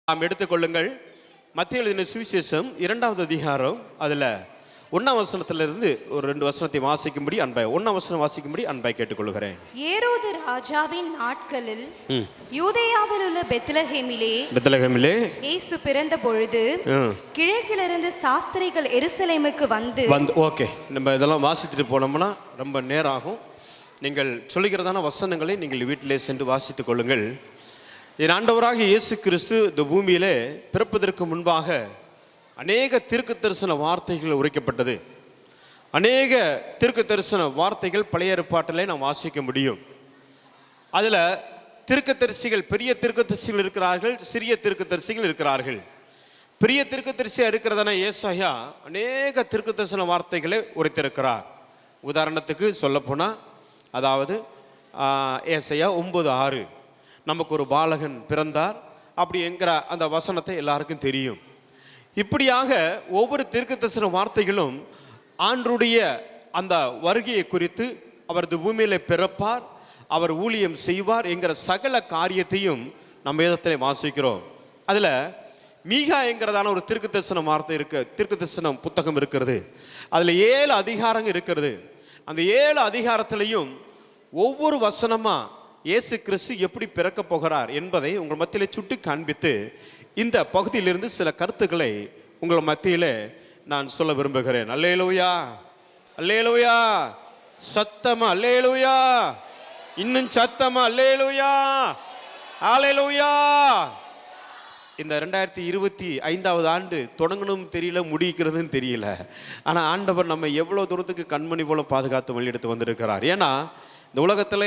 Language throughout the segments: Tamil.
நாம் எடுத்துக்கொள்ளுங்கள். மத்திய எழுதின சுவிசேஷம் 2வது அதிகாரம், அதில் 1ஆம் வசனத்திலிருந்து ஒரு 2 வசனத்தை வாசிக்கும்படி அன்பாய் 1ஆம் வசனம் வாசிக்கும்படி அன்பாய் கேட்டுக்கொள்கிறேன். ஏரோது ராஜாவின் நாட்களில் யூதேயாவில் உள்ள பெத்லகேமிலே இயேசு பிறந்த பொழுது கிழக்கிலிருந்து சாஸ்திரிகள் எருசலேமுக்கு வந்து ஓகே, நம்ம இதெல்லாம் வாசித்துட்டு போனோம்னா ரொம்ப நேரம் ஆகும். நீங்கள் சொல்லுகிறதான வசனங்களை நீங்கள் வீட்டிலே சென்று வாசித்துக் கொள்ளுங்கள். என் ஆண்டவராக இயேசு கிறிஸ்து இந்த பூமியிலே பிறப்பதற்கு முன்பாக அநேக தீர்க்க தரிசன வார்த்தைகள் உரைக்கப்பட்டது. அநேக தீர்க்க தரிசன வார்த்தைகள் பழைய ஏற்பாட்டிலே நாம் வாசிக்க முடியும். அதில் தீர்க்கதரிசிகள், பெரிய தீர்க்கதரிசிகள் இருக்கிறார்கள், சிறிய தீர்க்கதரிசிகள் இருக்கிறார்கள். பெரிய தீர்க்கதரிசியாக இருக்கிறதான ஏசாயா அநேக தீர்க்க தரிசன வார்த்தைகளை உரைத்திருக்கிறார். உதாரணத்துக்கு சொல்லப்போனால், அதாவது ஏசாயா 9:6 நமக்கு ஒரு பாலகன் பிறந்தார் அப்படி என்கிற அந்த வசனத்தை எல்லாருக்கும் தெரியும். இப்படியாக ஒவ்வொரு தீர்க்கதரிசன வார்த்தைகளும் ஆண்டருடைய அந்த வருகையை குறித்து, அவரது பூமியிலே பிறப்பார், அவர் ஊழியம் செய்வார் என்கிற சகல காரியத்தையும் நம்ம வேதத்திலே வாசிக்கிறோம். அதில் மீகா என்கிறதான ஒரு தீர்க்கதரிசன வார்த்தை தீர்க்கதரிசன புத்தகம் இருக்கிறது. அதில் 7 அதிகாரங்கள் இருக்கிறது. அந்த 7 அதிகாரத்திலையும் ஒவ்வொரு வசனமாக இயேசு கிறிஸ்து எப்படி பிறக்க போகிறார் என்பதை உங்கள் மத்தியிலே சுட்டி காண்பித்து இந்த பகுதியிலிருந்து சில கருத்துக்களை உங்கள் மத்தியிலே நான் சொல்ல விரும்புகிறேன். அல்லேலூயா, அல்லேலூயா, சத்தமா அல்லேலூயா, இன்னும் சத்தமா அல்லேலூயா, அல்லேலூயா. இந்த 2025வது ஆண்டு தொடங்கணும் தெரியல, முடிக்கிறதுன்னு தெரியல. ஆனால் ஆண்டவர் நம்ம எவ்வளோ தூரத்துக்கு கண்மணி போல பாதுகாத்து வழியெடுத்து வந்திருக்கிறார். ஏன்னா இந்த உலகத்தில்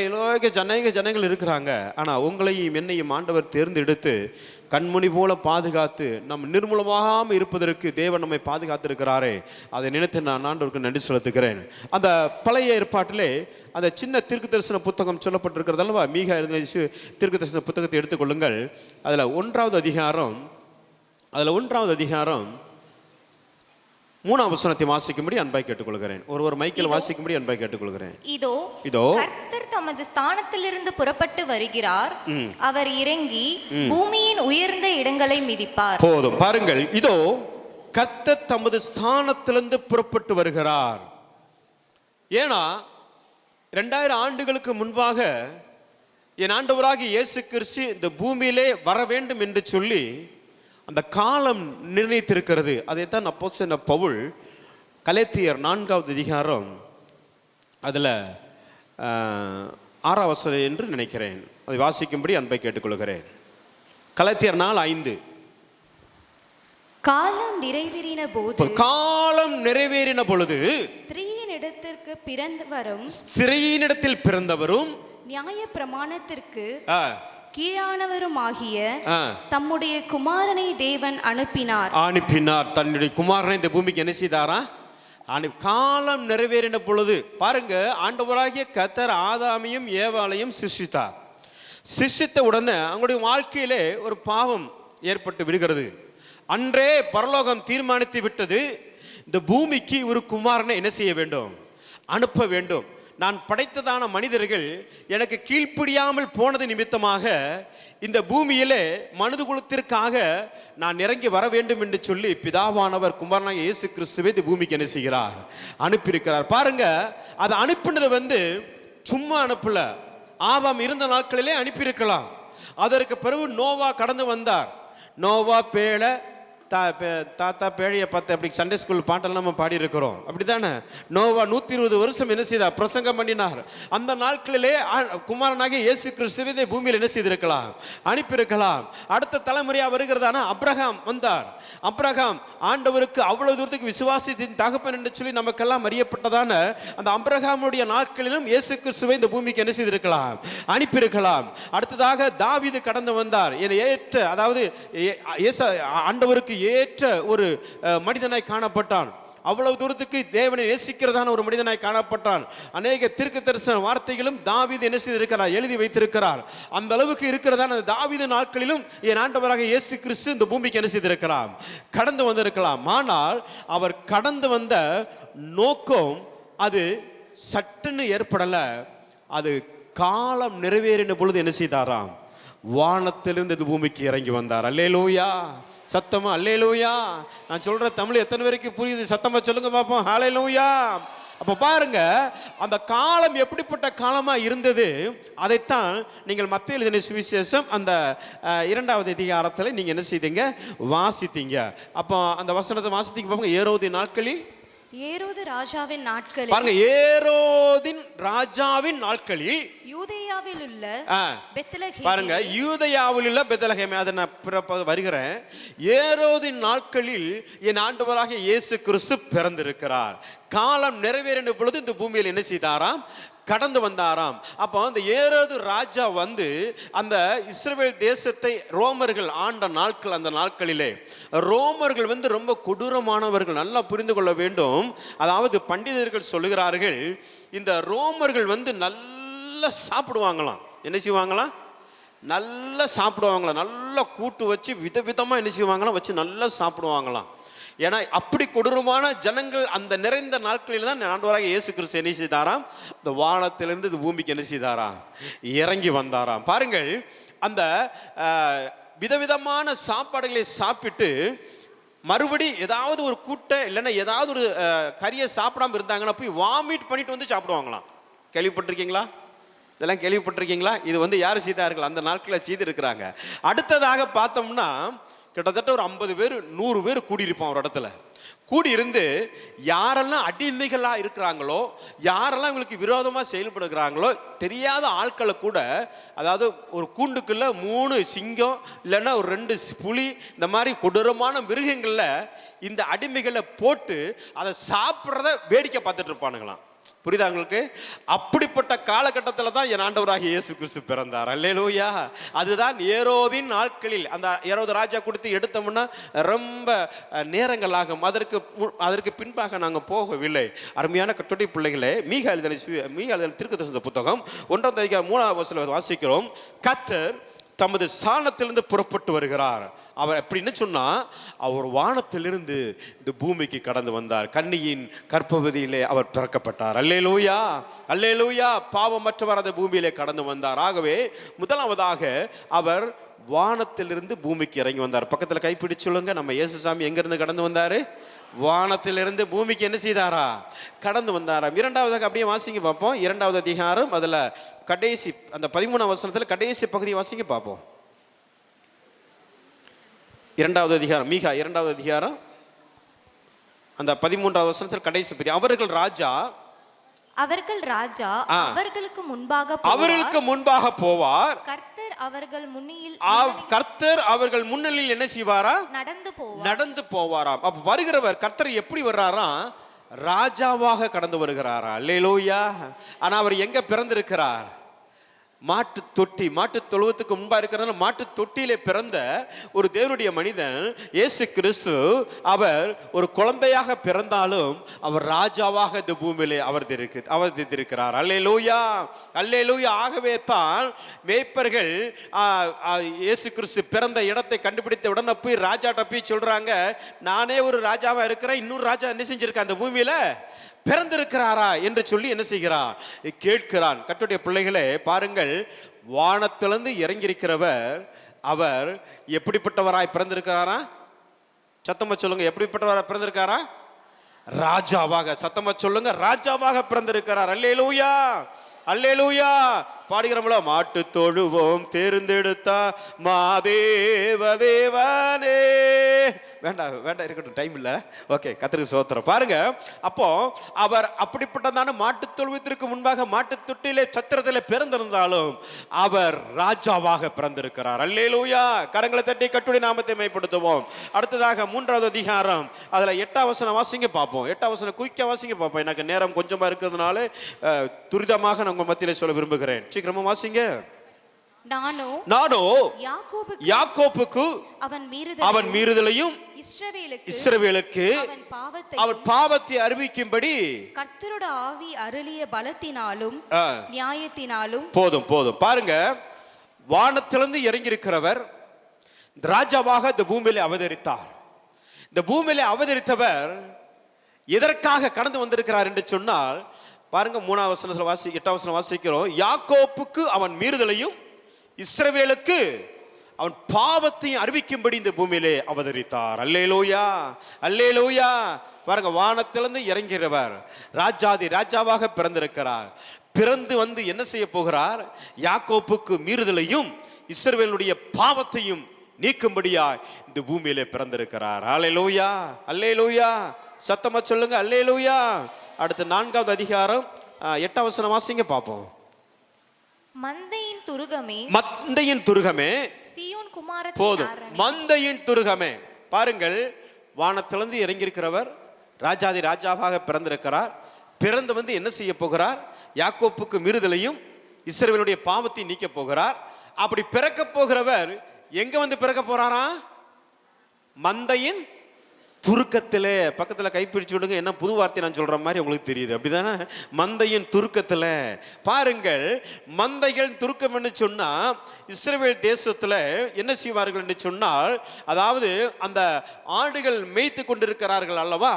அநேக ஜனங்கள் இருக்கிறாங்க. ஆனால் உங்களையும் என்னையும் ஆண்டவர் தேர்ந்தெடுத்து கண்மணி போல பாதுகாத்து நம் நிர்மூலமாகாமல் இருப்பதற்கு தேவன் நம்மை பாதுகாத்திருக்கிறாரே, அதை நினைத்து நான் ஆண்டவருக்கு நன்றி செலுத்துகிறேன். அந்த பழைய ஏற்பாட்டிலே அந்த சின்ன தீர்க்க தரிசன புத்தகம் சொல்லப்பட்டிருக்கிறது அல்லவா, மீகா எழுதின தீர்க்க தரிசன புத்தகத்தை எடுத்துக்கொள்ளுங்கள். அதில் 1வது அதிகாரம் 3ஆம் வசனத்தை வாசிக்கும்படி அன்பாய் கேட்டுக்கொள்கிறேன். ஒருவர் மைக்கில் வாசிக்கும்படி அன்பாய் கேட்டுக்கொள்கிறேன். இதோ கர்த்தர் தமது ஸ்தானத்திலிருந்து புறப்பட்டு வருகிறார், அவர் இறங்கி பூமியின் உயர்ந்த இடங்களை மிதிப்பார். போதும், பாருங்கள், இதோ கர்த்தர் தமது ஸ்தானத்திலிருந்து புறப்பட்டு வருகிறார். ஏன்னா 2000 ஆண்டுகளுக்கு முன்பாக என் ஆண்டவராகிய இயேசு கிறிஸ்து இந்த பூமியிலே வர வேண்டும் என்று சொல்லி அந்த காலம் நிர்ணயித்திருக்கிறது. அதைத்தான் அப்போஸ்தலனாகிய பவுல் கலேத்தியர் 4வது அதிகாரம் அதில் 6ஆம் வசனம் என்று நினைக்கிறேன், அதை வாசிக்கும்படி அன்பை கேட்டுக்கொள்கிறேன். கலேத்தியர் 4:5 காலம் நிறைவேறின பொழுது ஸ்திரீயினிடத்தில் பிறந்தவரும் நியாய பிரமாணத்திற்கு கீழானவருமாகிய தம்முடைய குமாரனை தேவன் அனுப்பினார். தன்னுடைய குமாரனை இந்த பூமிக்கு என்ன செய்தாரா? காலம் நிறைவேறின பொழுது பாருங்க, ஆண்டவராகிய கர்த்தர் ஆதாமையும் ஏவாளையும் சிருஷ்டித்தார். சிருஷ்டித்த உடனே அவங்களுடைய வாழ்க்கையிலே ஒரு பாவம் ஏற்பட்டு விடுகிறது. அன்றே பரலோகம் தீர்மானித்து விட்டது, இந்த பூமிக்கு ஒரு குமாரனை என்ன செய்ய வேண்டும்? அனுப்ப வேண்டும். நான் படைத்ததான மனிதர்கள் எனக்கு கீழ்ப்படியாமல் போனது நிமித்தமாக இந்த பூமியிலே மனித குலத்திற்காக நான் இறங்கி வர வேண்டும் என்று சொல்லி பிதாவானவர் குமாரனாகிய இயேசு கிறிஸ்துவை இந்த பூமிக்கு என்ன செய்கிறார்? அனுப்பியிருக்கிறார். பாருங்க, அதை அனுப்பினது சும்மா அனுப்பல. ஆதாம் இருந்த நாட்களிலே அனுப்பியிருக்கலாம். அதற்கு பிறகு நோவா கடந்து வந்தார். நோவா பேழை தாத்தா பேழைய பார்த்து அப்படி சண்டே ஸ்கூல் பாட்டெல்லாம் நம்ம பாடி இருக்கிறோம், அப்படித்தானே? நோவா 120 வருஷம் என்ன செய்தார்? பிரசங்கம் பண்ணினார். அந்த நாட்களிலே குமாரனாகிய இயேசு கிறிஸ்துவை பூமியில் என்ன செய்திருக்கலாம்? அனுப்பியிருக்கலாம். அடுத்த தலைமுறையாக வருகிறதான அப்ரஹாம் வந்தார். அப்ரஹாம் ஆண்டவருக்கு அவ்வளவு தூரத்துக்கு விசுவாசத்தின் தகப்பன் என்று சொல்லி நமக்கெல்லாம் அறியப்பட்டதான அந்த அப்ரஹாமுடைய நாட்களிலும் இயேசு கிறிஸ்துவை இந்த பூமிக்கு என்ன செய்திருக்கலாம்? அனுப்பியிருக்கலாம். அடுத்ததாக தாவீது கடந்து வந்தார். அதாவது ஆண்டவருக்கு ஏற்ற ஒரு மனிதனாய் காணப்பட்டான். அவ்வளவு தூரத்துக்கு தேவனை நேசிக்கிறதான ஒரு மனிதனாய் காணப்பட்டான். அநேக தீர்க்க தரிசன வார்த்தைகளும் தாவீது என்ன செய்திருக்கிறார்? எழுதி வைத்திருக்கிறார். அந்த அளவுக்கு இருக்கிறதான தாவீது நாட்களிலும் என் ஆண்டவராக இயேசு கிறிஸ்து இந்த பூமிக்கு என்ன செய்திருக்கலாம்? கடந்து வந்திருக்கலாம். ஆனால் அவர் கடந்து வந்த நோக்கம் அது சட்டுன்னு ஏற்படல. அது காலம் நிறைவேறின பொழுது என்ன செய்தாராம்? வானத்திலிருந்து இந்த பூமிக்கு இறங்கி வந்தார். அல்லேலூயா. சத்தமா அல்லேலூயா. நான் சொல்ற தமிழ் எத்தனை பேருக்கு புரியுது? சத்தமா சொல்லுங்க பாப்போம். அல்லேலூயா. அப்போ பாருங்க, அந்த காலம் எப்படிப்பட்ட காலமா இருந்தது, அதைத்தான் நீங்கள் மத்தேயு எழுதின சுவிசேஷம் அந்த 2வது அதிகாரத்தில் நீங்க என்ன செய்தீங்க? வாசித்தீங்க. அப்போ அந்த வசனத்தை வாசித்தீங்க பாருங்க. ஏரோது நாட்களில், ஏரோது ராஜாவின் நாட்களில், பாருங்க, ஏரோதின் ராஜாவின் நாட்களில் யூதேயாவில் உள்ள பெத்லகேம், பாருங்க, யூதேயாவில் உள்ள பெத்லகேம், அதை நான் வருகிறேன். ஏரோதின் நாட்களில் என் ஆண்டவராகிய இயேசு கிறிஸ்து பிறந்திருக்கிறார். காலம் நிறைவேறின பொழுது இந்த பூமியில் என்ன செய்தாராம்? கடந்து வந்தாராம். அப்போ அந்த ஏரோது ராஜா வந்து அந்த இஸ்ரவேல் தேசத்தை ரோமர்கள் ஆண்ட நாட்கள், அந்த நாட்களிலே ரோமர்கள் வந்து ரொம்ப கொடூரமானவர்கள். நல்லா புரிந்து கொள்ள வேண்டும். அதாவது பண்டிதர்கள் சொல்லுகிறார்கள், இந்த ரோமர்கள் வந்து நல்லா சாப்பிடுவாங்களாம். என்ன செய்வாங்களாம்? நல்லா சாப்பிடுவாங்களாம். நல்லா கூட்டு வச்சு விதவிதமாக என்ன செய்வாங்களாம்? வச்சு நல்லா சாப்பிடுவாங்களாம். ஏன்னா அப்படி கொடூரமான ஜனங்கள் அந்த நிறைந்த நாட்களில் தான் ஆண்டவராகிய இயேசு கிறிஸ்து என்ன செய்தாராம்? இந்த வானத்திலிருந்து இந்த பூமிக்கு என்ன செய்தாராம்? இறங்கி வந்தாராம். பாருங்கள், அந்த விதவிதமான சாப்பாடுகளை சாப்பிட்டு மறுபடி ஏதாவது ஒரு கூட்டை இல்லைன்னா ஏதாவது ஒரு கறியை சாப்பிடாம இருந்தாங்கன்னா போய் வாமிட் பண்ணிட்டு வந்து சாப்பிடுவாங்களாம். கேள்விப்பட்டிருக்கீங்களா? இதெல்லாம் கேள்விப்பட்டிருக்கீங்களா? இது வந்து யார் செய்தார்கள்? அந்த நாட்களில் செய்திருக்கிறாங்க. அடுத்ததாக பார்த்தோம்னா கிட்டத்தட்ட ஒரு 50 பேர் 100 பேர் கூடியிருப்போம் ஒரு இடத்துல. கூடியிருந்து யாரெல்லாம் அடிமைகளாக இருக்கிறாங்களோ, யாரெல்லாம் இவங்களுக்கு விரோதமாக செயல்படுகிறாங்களோ தெரியாத ஆட்களை கூட, அதாவது ஒரு கூண்டுக்குள்ள 3 சிங்கம் இல்லைன்னா ஒரு 2 புலி, இந்த மாதிரி கொடூரமான மிருகங்களில் இந்த அடிமைகளை போட்டு அதை சாப்பிட்றத வேடிக்கை பார்த்துட்டு இருப்பானுங்களாம். புரியுதா உங்களுக்கு? அப்படிப்பட்ட காலகட்டத்தில் தான் என் ஆண்டவராகிய இயேசு கிறிஸ்து பிறந்தார். அல்லேலூயா. அதுதான் ஏரோதின் நாட்களில். அந்த ஏரோது ராஜா கொடுத்து எடுத்தோம்னா ரொம்ப நேரங்கள் ஆகும். அதற்கு பின்பாக நாங்கள் போகவில்லை. அருமையான கட்டுரை பிள்ளைகளே, மீகா எழுதின தீர்க்கதரிசன புத்தகம் 1ஆம் அதிகாரம் 3ஆம் வசனத்தில் வாசிக்கிறோம், கர்த்தர் தமது ஸ்தானத்திலிருந்து புறப்பட்டு வருகிறார். அவர் எப்படின்னு சொன்னா, அவர் வானத்திலிருந்து இந்த பூமிக்கு கடந்து வந்தார். கன்னியின் கர்ப்பவதியிலே அவர் பிறக்கப்பட்டார். அல்லேலூயா, அல்லேலூயா. பாவமற்றவர் அந்த பூமியிலே கடந்து வந்தார். ஆகவே முதலாவதாக அவர் வானத்திலிருந்து பூமிக்கு இறங்கி வந்தார். பக்கத்தில் கைப்பிடிச்சு சொல்லுங்க, நம்ம இயேசுசாமி எங்கிருந்து கடந்து வந்தாரு? வானத்திலிருந்து பூமிக்கு என்ன செய்தாரா? கடந்து வந்தாராம். இரண்டாவதாக அப்படியே வாசிங்க பார்ப்போம். 2வது அதிகாரம் அதில் கடைசி அந்த 13ஆம் வசனத்தில் கடைசி பகுதியை வாசிங்க பார்ப்போம். 2வது அதிகாரம், மீகா 2வது அதிகாரம் அந்த 13ஆம் வசனத்தில் கடைசி பகுதி. அவர்கள் ராஜா அவர்களுக்கு முன்பாக போவார். கர்த்தர் அவர்கள் முன்னிலையில் என்ன செய்வாரா? நடந்து போவாராம். அப்ப வருகிறவர் கர்த்தர் எப்படி வர்றாராம்? ராஜாவாக கடந்து வருகிறாரா? அல்லேலூயா. ஆனா அவர் எங்க பிறந்திருக்கிறார்? மாட்டு தொட்டி, மாட்டு தொழுவத்துக்கு முன்பா இருக்கிறதுனால மாட்டு தொட்டியிலே பிறந்த ஒரு தேவனுடைய மனிதன் இயேசு கிறிஸ்து. அவர் ஒரு குழந்தையாக பிறந்தாலும் அவர் ராஜாவாக இந்த பூமியிலே அவதரித்திருக்கிறார். அல்லேலூயா, அல்லேலூயா. ஆகவே தான் மேய்ப்பர்கள் இயேசு கிறிஸ்து பிறந்த இடத்தை கண்டுபிடித்த உடனே போய் ராஜாட்ட போய் சொல்றாங்க, நானே ஒரு ராஜாவா இருக்கிறேன், இன்னொரு ராஜா என்ன செஞ்சிருக்கேன் அந்த பூமியில பிறந்திருக்கிறாரா என்று சொல்லி என்ன செய்கிறான்? கேட்கிறான். கர்த்தருடைய பிள்ளைகளே, பாருங்கள், வானத்திலிருந்து இறங்கியிருக்கிறவர் அவர் எப்படிப்பட்டவராய் பிறந்திருக்காரா? சத்தமா சொல்லுங்க, எப்படிப்பட்டவராய் பிறந்திருக்காரா? ராஜாவாக. சத்தமா சொல்லுங்க, ராஜாவாக பிறந்திருக்கிறார். அல்லேலூயா, அல்லேலூயா. பாடுகிறோம்ல, மாட்டு தொழுவோம் தேர்ந்தெடுத்தா மாதேவ தேவனே. வேண்டாம் இருக்கட்டும், டைம் இல்லை. ஓகே, கர்த்தருக்கு ஸ்தோத்திரம். பாருங்க, அப்போ அவர் அப்படிப்பட்டதான மாட்டு தொழுவத்திற்கு முன்பாக மாட்டு தொட்டிலே சத்திரத்திலே பிறந்திருந்தாலும் அவர் ராஜாவாக பிறந்திருக்கிறார். அல்லேலூயா. கரங்களை தட்டி கர்த்தருடைய நாமத்தை மேம்படுத்துவோம். அடுத்ததாக 3வது அதிகாரம் அதுல 8ஆம் வசனம் வாசிங்க பார்ப்போம். 8ஆம் வசனம் குயிக்கா வாசிங்க பார்ப்போம். எனக்கு நேரம் கொஞ்சமா இருக்கிறதுனால துரிதமாக நான் உங்க மத்தியிலே சொல்ல விரும்புகிறேன். சீக்கிரமா வாசிங்க. நானோ யாக்கோபுக்கு அவன் மீறுதலையும் இஸ்ரவேலுக்கு அவன் பாவத்தை அறிவிக்கும்படி கர்த்தருடைய ஆவி அருளிய பலத்தினாலும் நியாயத்தினாலும். போதும். பாருங்க, வானத்திலிருந்து இறங்கி இருக்கிறவர் ராஜாவாக இந்த பூமியிலே அவதரித்தார். இந்த பூமியிலே அவதரித்தவர் எதற்காக கடந்து வந்திருக்கிறார் என்று சொன்னால், பாருங்க 3ஆம் வசனத்தில் 8ஆம் வசனம் வாசிக்கிறோம், யாக்கோப்புக்கு அவன் மீறுதலையும் இஸ்ரவேலுக்கு அவன் பாவத்தையும் அறிவிக்கும்படி இந்த பூமியிலே அவதரித்தார். அல்லேலூயா, அல்லேலூயா. பாருங்க, வானத்திலிருந்து இறங்கிறவர் ராஜாதி ராஜாவாக பிறந்திருக்கிறார். பிறந்து வந்து என்ன செய்ய போகிறார்? யாக்கோப்புக்கு மீறுதலையும் இஸ்ரவேலுடைய பாவத்தையும் நீக்கும்படியா இந்த பூமியிலே பிறந்திருக்கிறார். அல்லேலூயா, அல்லேலூயா. சத்தமா சொல்லுங்க அல்லேலூயா. அடுத்து 4வது அதிகாரம் 8வது வசனம் வாசிங்க பார்ப்போம். மந்தையின் துருகமே, மந்தையின் துருகமே, சீயோன் குமாரத்தின் போதும். அரண்மனை. மந்தையின் துருகமே. பாருங்கள், வானத்திலிருந்து இறங்கியிருக்கிறவர் ராஜாதி ராஜாவாக பிறந்திருக்கிறார். பிறந்து வந்து என்ன செய்ய போகிறார்? யாக்கோப்புக்கு மீறுதலையும் இஸ்ரவேலுடைய பாவத்தை நீக்க போகிறார். அப்படி பிறக்க போகிறவர் எங்க வந்து பிறக்க போறாரா? மந்தையின் துருக்கத்திலே. பக்கத்தில் கைப்பிடிச்சு விடுங்க, என்ன புது வார்த்தை நான் சொல்ற மாதிரி உங்களுக்கு தெரியுது, அப்படிதானே? மந்தையின் துருக்கத்தில். பாருங்கள், மந்தைகள் துருக்கம் என்று சொன்னா இஸ்ரவேல் தேசத்துல என்ன செய்வார்கள் என்று சொன்னால், அதாவது அந்த ஆடுகள் மேய்த்து கொண்டிருக்கிறார்கள் அல்லவா,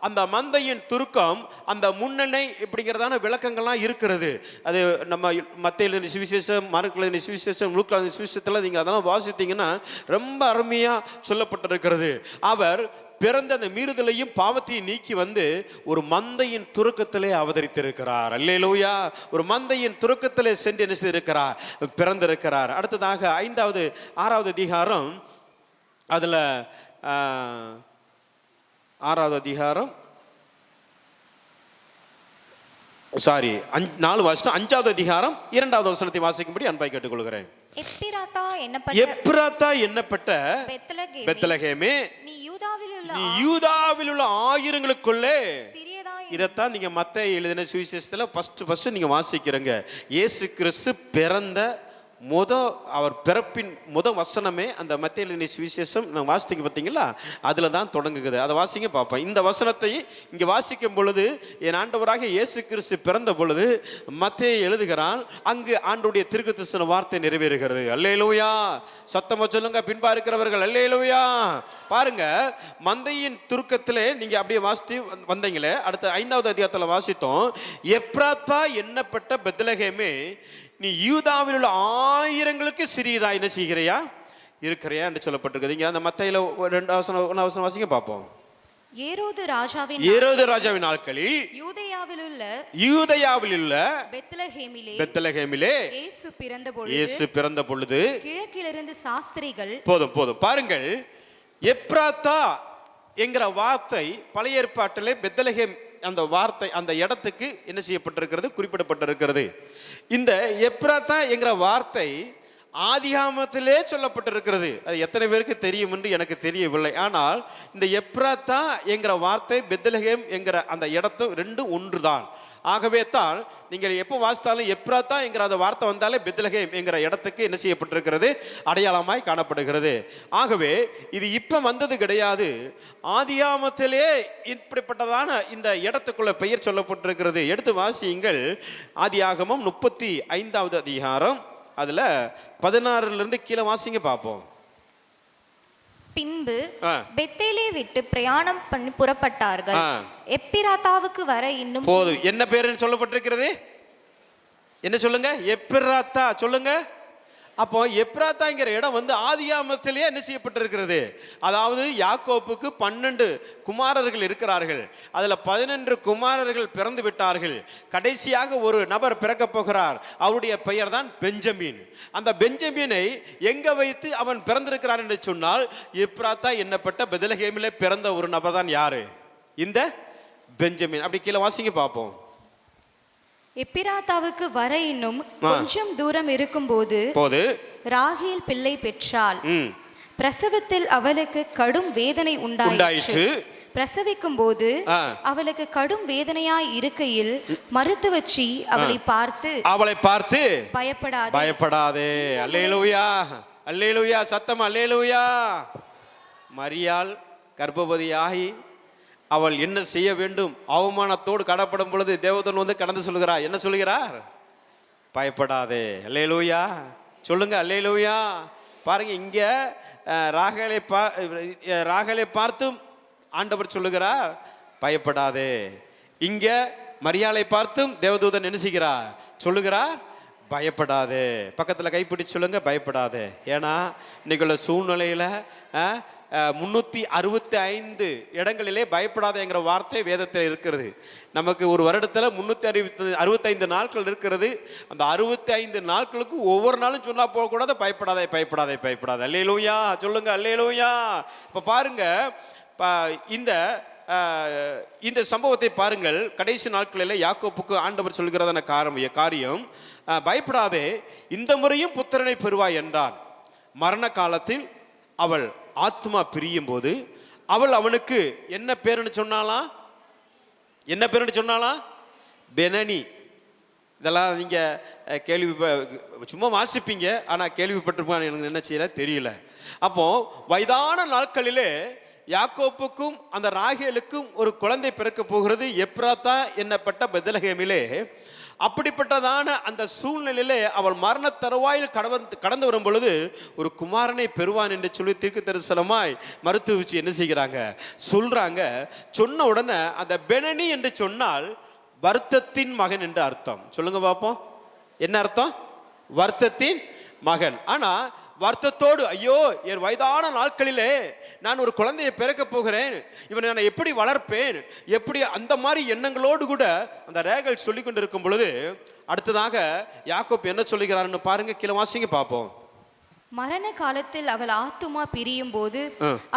அந்த மந்தையின் துருக்கம், அந்த முன்னணை இப்படிங்கிறதான விளக்கங்கள்லாம் இருக்கிறது. அது நம்ம மத்தேயு எழுதின சுவிசேஷம், மார்க்கு எழுதின சுவிசேஷம், லூக்கா எழுதின சுவிசேஷத்துல நீங்க அதெல்லாம் வாசித்தீங்கன்னா ரொம்ப அருமையா சொல்லப்பட்டிருக்கிறது. அவர் பிறந்த அந்த மீறுதலையும் பாவத்தையும் நீக்கி வந்து ஒரு மந்தையின் துருக்கத்திலே அவதரித்திருக்கிறார். அல்லேலூயா. ஒரு மந்தையின் துருக்கத்திலே சென்று என்ன செய்திருக்கிறார்? பிறந்திருக்கிறார். அடுத்ததாக 5வது 6வது அதிகாரம், அதுல 6வது அதிகாரம் 4 வருஷம் 5வது அதிகாரம் 2வது வசனத்தை வாசிக்கும்படி அன்பாய் கேட்டுக்கொள்கிறேன். எப்ராத்தா என்னப்பட்ட பெத்லகேமே, நீ யூதாவில் உள்ள ஆயிரங்களுக்குள்ளே. இதைத்தான் நீங்க மத்தேயு எழுதின சுவிசேஷத்துல ஃபர்ஸ்ட் நீங்க வாசிக்கிறீங்க. இயேசு கிறிஸ்து பிறந்த அவர் பிறப்பின் வசனமே அந்த மத்தேயு எழுதின சுவிசேஷம் நான் வாசித்தீங்க பார்த்தீங்களா, அதுல தான் தொடங்குகிறது. அதை வாசிங்க பார்ப்போம். இந்த வசனத்தை இங்க வாசிக்கும் பொழுது என் ஆண்டவராக இயேசு கிறிஸ்து பிறந்த பொழுது மத்தேயு எழுதுகிறான், அங்கு ஆண்டவருடைய தீர்க்கதரிசன வார்த்தை நிறைவேறுகிறது. அல்லேலூயா. சத்தமா சொல்லுங்க பின்பா இருக்கிறவர்கள் அல்லேலூயா. பாருங்க, மந்தையின் துருக்கத்திலே நீங்க அப்படியே வாசித்து வந்தீங்களே. அடுத்த 5வது அதிகாரத்துல வாசித்தோம், எப்ராத்தா என்னப்பட்ட பெத்லகேமே, நீ யூதாவில் உள்ள ஆயிரங்களுக்கு சிறியதா என்ன செய்கிறையா இருக்கிறையா என்று சொல்லப்பட்டிருக்குது. இங்க அந்த மத்தேயுல 2 வசனம் வாசிங்க பார்ப்போம். ஏரோது ராஜாவின் நாட்களில் யூதேயாவில் உள்ள பெத்லகேமிலே இயேசு பிறந்த பொழுது கிழக்கிலிருந்து சாஸ்திரிகள். போதும் பாருங்கள், எப்ராத்தா என்கிற வார்த்தை பழைய ஏற்பாட்டிலே பெத்லகேம் அந்த வார்த்தை அந்த இடத்துக்கு என்ன செய்யப்பட்டிருக்கிறது? குறிப்பிடப்பட்டிருக்கிறது. இந்த எப்ராத்தா என்கிற வார்த்தை ஆதியாகமத்திலே சொல்லப்பட்டிருக்கிறது. அது எத்தனை பேருக்கு தெரியும் என்று எனக்கு தெரியவில்லை. ஆனால் இந்த எப்ராத்தா என்கிற வார்த்தை பெத்லகேம் என்கிற அந்த இடத்தும் ரெண்டும் ஒன்றுதான். ஆகவே தான் நீங்கள் எப்போ வாசித்தாலும் எப்ராத்தா என்கிற அந்த வார்த்தை வந்தாலே பெத்லகேம் என்கிற இடத்துக்கு என்ன செய்யப்பட்டிருக்கிறது? அடையாளமாய் காணப்படுகிறது. ஆகவே இது இப்ப வந்தது கிடையாது. ஆதியாகமத்திலே இப்படிப்பட்டதான இந்த இடத்துக்குள்ள பெயர் சொல்லப்பட்டிருக்கிறது. எடுத்து வாசியுங்கள். ஆதியாகமம் 35வது அதிகாரம், அதுல 16 கீழே வாசிங்க பார்ப்போம். பின்பு பெத்தேலை விட்டு பிரயாணம் பண்ணி புறப்பட்டார்கள். எப்பிராத்தாவுக்கு வர இன்னும் போதும். என்ன பேருன்னு சொல்லப்பட்டிருக்கிறது? என்ன சொல்லுங்க? எப்பிராத்தா சொல்லுங்க. அப்போ எப்ராத்தாங்கிற இடம் வந்து ஆதியாகமத்திலே என்ன செய்யப்பட்டிருக்கிறது? அதாவது யாக்கோப்புக்கு 12 குமாரர்கள் இருக்கிறார்கள். அதுல 11 குமாரர்கள் பிறந்து விட்டார்கள். கடைசியாக ஒரு நபர் பிறக்க போகிறார். அவருடைய பெயர் தான் பெஞ்சமின். அந்த பெஞ்சமினை எங்க வைத்து அவன் பிறந்திருக்கிறார் என்று சொன்னால், எப்ராத்தா என்னப்பட்ட பெத்லகேமிலே பிறந்த ஒரு நபர் தான் யாரு? இந்த பெஞ்சமின். அப்படி கீழே வாசிங்க பார்ப்போம். எப்பிராத்தாவுக்கு வர இன்னும் கொஞ்சம் தூரம் இருக்கும்போது ராகேல் பிள்ளை பெற்றாள். பிரசவத்தில் அவளுக்கு கடும் வேதனை உண்டாயிற்று. பிரசவிக்கும் போது அவளுக்கு கடும் வேதனையாய் இருக்கையில் மருத்துவச்சி அவளை பார்த்து பயப்படாதே. அல்லேலூயா, அல்லேலூயா. சத்தம் அல்லேலூயா. மரியாள் கர்ப்பவதியாகி அவள் என்ன செய்ய வேண்டும்? அவமானத்தோடு கடப்படும் பொழுது தேவதூதன் வந்து கடந்து சொல்கிறார். என்ன சொல்கிறார்? பயப்படாதே. அல்லேலூயா சொல்லுங்க. அல்லேலூயா. பாருங்க, இங்க ராகேலை பார்த்தும் ஆண்டவர் சொல்லுகிறார் பயப்படாதே. இங்க மரியாளை பார்த்தும் தேவதூதன் என்ன செய்கிறார்? சொல்லுகிறார் பயப்படாதே. பக்கத்தில் கைப்பிடிச்சு சொல்லுங்க, பயப்படாதே. ஏன்னா இன்னைக்கு உள்ள சூழ்நிலையில் 365 இடங்களிலே பயப்படாதேங்கிற வார்த்தை வேதத்தில் இருக்கிறது. நமக்கு ஒரு வருடத்தில் 365 நாட்கள் இருக்கிறது. அந்த 65 நாட்களுக்கு ஒவ்வொரு நாளும் சொன்னா போகக்கூடாது, பயப்படாதே பயப்படாதே பயப்படாதே. அல்லேலூயா சொல்லுங்க, அல்லேலூயா. இப்போ பாருங்க, இந்த சம்பவத்தை பாருங்கள். கடைசி நாட்களில் யாக்கோப்புக்கு ஆண்டவர் சொல்கிறதான காரியம், பயப்படாதே, இந்த முறையும் புத்திரனை பெறுவாய் என்றான். மரண காலத்தில் அவள் ஆத்மா பிரியும் போது அவள் அவனுக்கு என்ன பேருன்னு சொன்னாலாம்? என்ன பேருன்னு சொன்னாலாம்? பெனனி. இதெல்லாம் நீங்கள் சும்மா வாசிப்பீங்க, ஆனால் கேள்விப்பட்டிருப்பான்னு எனக்கு என்ன செய்யல தெரியல. அப்போ வயதான நாட்களிலே யாக்கோப்புக்கும் அந்த ராகேலுக்கும் ஒரு குழந்தை பிறக்க போகிறது, எப்ராத்தா என்னப்பட்ட பெத்லகேமிலே. அப்படிப்பட்டதான அந்த சூழ்நிலையிலே அவள் மரண தருவாயில் கடந்து வரும் பொழுது ஒரு குமாரனை பெறுவான் என்று சொல்லி தீர்க்க தரிசனமாய் மருத்துவ வச்சு என்ன செய்கிறாங்க, சொல்றாங்க. சொன்ன உடனே அந்த பெனனி என்று சொன்னால் வருத்தத்தின் மகன் என்று அர்த்தம். சொல்லுங்க பார்ப்போம், என்ன அர்த்தம்? வருத்தத்தின் மகன். ஆனா வருத்தத்தோடு, ஐயோ என் வயதான நாட்களிலே நான் ஒரு குழந்தையை பிறக்க போகிறேன், இவனை நான் எப்படி வளர்ப்பேன், எப்படி, அந்த மாதிரி எண்ணங்களோடு கூட அந்த ரேகல் சொல்லி கொண்டு இருக்கும் பொழுது அடுத்ததாக யாக்கோப் என்ன சொல்லுகிறார்னு பாருங்க, கீழே வாசிங்க பார்ப்போம். மரண காலத்தில் அவள் ஆத்துமா பிரியும் போது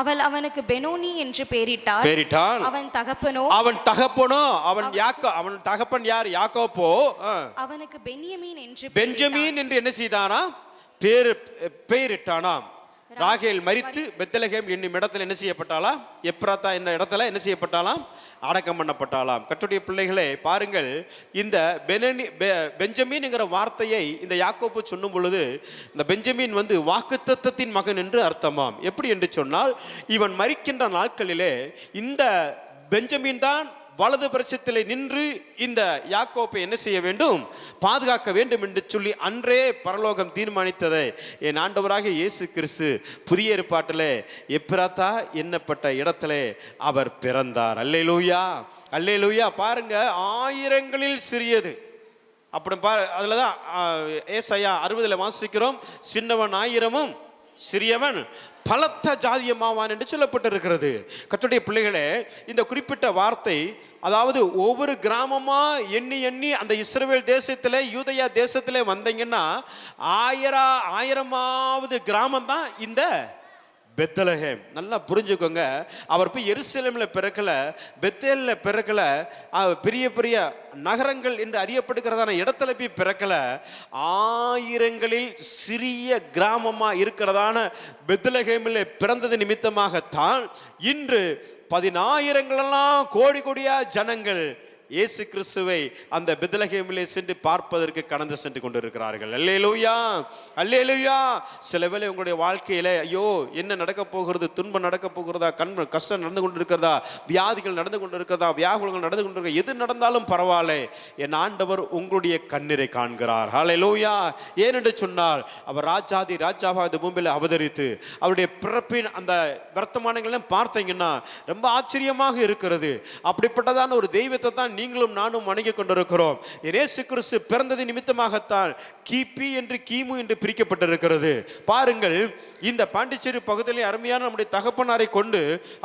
அவள் அவனுக்கு பெனோனி என்று பெயரிட்டாள். அவன் தகப்பனோ அவன் தகப்பன் யார்? யாக்கோப்போ. அவனுக்கு பென்யமீன் என்று என்ன செய்தானா? பெயரிட்டானாம். ராகேல் மரித்து பெத்லகேம் என்னும் இடத்துல என்ன செய்யப்பட்டாலாம்? எப்ராத்தா என்ன இடத்துல என்ன செய்யப்பட்டாலாம்? அடக்கம் பண்ணப்பட்டாலாம். கர்த்தருடைய பிள்ளைகளே பாருங்கள், இந்த பெஞ்சமீன்ங்கிற வார்த்தையை இந்த யாக்கோப்பு சொன்னும் பொழுது இந்த பெஞ்சமீன் வாக்குத்தத்தத்தின் மகன் என்று அர்த்தமாம். எப்படி என்று சொன்னால், இவன் மரிக்கின்ற நாட்களிலே இந்த பெஞ்சமீன் தான் வலது பரிசத்திலே நின்று இந்த யாக்கோப்பை என்ன செய்ய வேண்டும்? பாதுகாக்க வேண்டும் என்று சொல்லி அன்றே பரலோகம் தீர்மானித்ததை என் ஆண்டவராக இயேசு கிறிஸ்து புதிய ஏற்பாட்டிலே எப்ராத்தா என்னப்பட்ட இடத்திலே அவர் பிறந்தார். அல்லேலூயா, அல்லேலூயா. பாருங்க, ஆயிரங்களில் சிறியது. அப்படி அதுல தான் ஏசாயா 60 வாசிக்கிறோம், சின்னவன் ஆயிரமும் சிறியவன் பலத்த ஜாதியமாவான் என்று சொல்லப்பட்டிருக்கிறது. கர்த்தருடைய பிள்ளைகளே, இந்த குறிப்பிட்ட வார்த்தை, அதாவது ஒவ்வொரு கிராமமா எண்ணி எண்ணி அந்த இஸ்ரவேல் தேசத்திலே, யூதயா தேசத்திலே வந்தீங்கன்னா ஆயிரமாவது கிராமம் தான் இந்த பெத்லகேம். நல்லா புரிஞ்சுக்கோங்க. அவர் போய் எருசலேமில் பிறக்கல, பெத்தேலில் பிறக்கல, பெரிய பெரிய நகரங்கள் என்று அறியப்படுகிறதான இடத்துல போய் பிறக்கல. ஆயிரங்களில் சிறிய கிராமமா இருக்கிறதான பெத்லகேமில் பிறந்தது நிமித்தமாகத்தான் இன்று 10,000 கோடி கோடியா ஜனங்கள் இயேசு கிறிஸ்துவை அந்த பெத்லகேமிலே சென்று பார்ப்பதற்கு கடந்து சென்று கொண்டிருக்கிறார்கள். அல்லேலூயா, அல்லேலூயா. சில வேளை உங்களுடைய வாழ்க்கையில ஐயோ என்ன நடக்க போகிறது, துன்பம் நடக்க போகிறதா, கஷ்டம் நடந்து கொண்டிருக்கிறதா, வியாதிகள் நடந்து கொண்டிருக்கிறதா, வியாகுலங்கள் நடந்து கொண்டிருக்க, எது நடந்தாலும் பரவாயில்லை, என் ஆண்டவர் உங்களுடைய கண்ணீரை காண்கிறார். அல்லேலூயா. ஏனென்று சொன்னால் அவர் ராஜாதி ராஜாவாக இந்த பூமியில் அவதரித்து அவருடைய பிறப்பின் அந்த வர்த்தமானங்களையும் பார்த்தீங்கன்னா ரொம்ப ஆச்சரியமாக இருக்கிறது. அப்படிப்பட்டதான ஒரு தெய்வத்தை தான் நீங்களும் நானும் வணங்கிக் கொண்டிருக்கிறோம். இயேசு கிறிஸ்து பிறந்தது நிமித்தமாகத்தான் கிபி என்று கிமு என்று பிரிக்கப்பட்டிருக்கிறது. பாருங்கள், இந்த பாண்டிச்சேரி பகுதியிலே அருமையான நம்முடைய தகப்பனாரை கொண்டு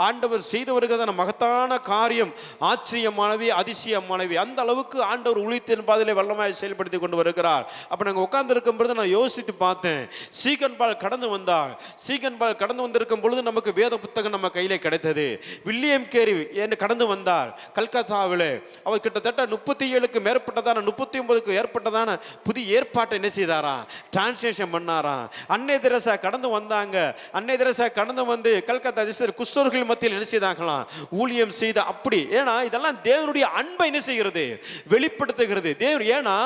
ஆண்டவர் செய்து வருகிறதான மகத்தான காரியம் ஆச்சரியமானவை, அதிசயமானவை. அந்த அளவுக்கு ஆண்டவர் உழித்தின் பாதையிலே வல்லமாய் செயல்படுத்தி கொண்டு வருகிறார். அப்ப நாங்கள் உட்கார்ந்து இருக்கும் பொழுது நான் யோசித்து பார்த்தேன், சீகன்பால் கடந்து வந்தார். சீகன்பால் கடந்து வந்திருக்கும் பொழுது நமக்கு வேத புத்தகம் நம்ம கையிலே கிடைத்தது. வில்லியம் கேரி கடந்து வந்தார் கல்கத்தாவிலே. அவர் கிட்டத்தட்ட 37க்கு மேற்பட்டதான 39க்கு ஏற்பட்டதான புதிய ஏற்பாட்டை என்ன செய்தாராம்? டிரான்ஸ்லேஷன் பண்ணாராம். அன்னை தெரசா கடந்து வந்தாங்க. அன்னை தெரசா கடந்து வந்து கல்கத்தா குஷ்டர்கள் மத்தியில் என்ன செய்தாங்களாம்? ஊழியம் செய்த. அப்படி ஏன்னா இதெல்லாம் தேவனுடைய அன்பை என்ன செய்கிறது? வெளிப்படுத்துகிறது. தேவன் ஏன்னா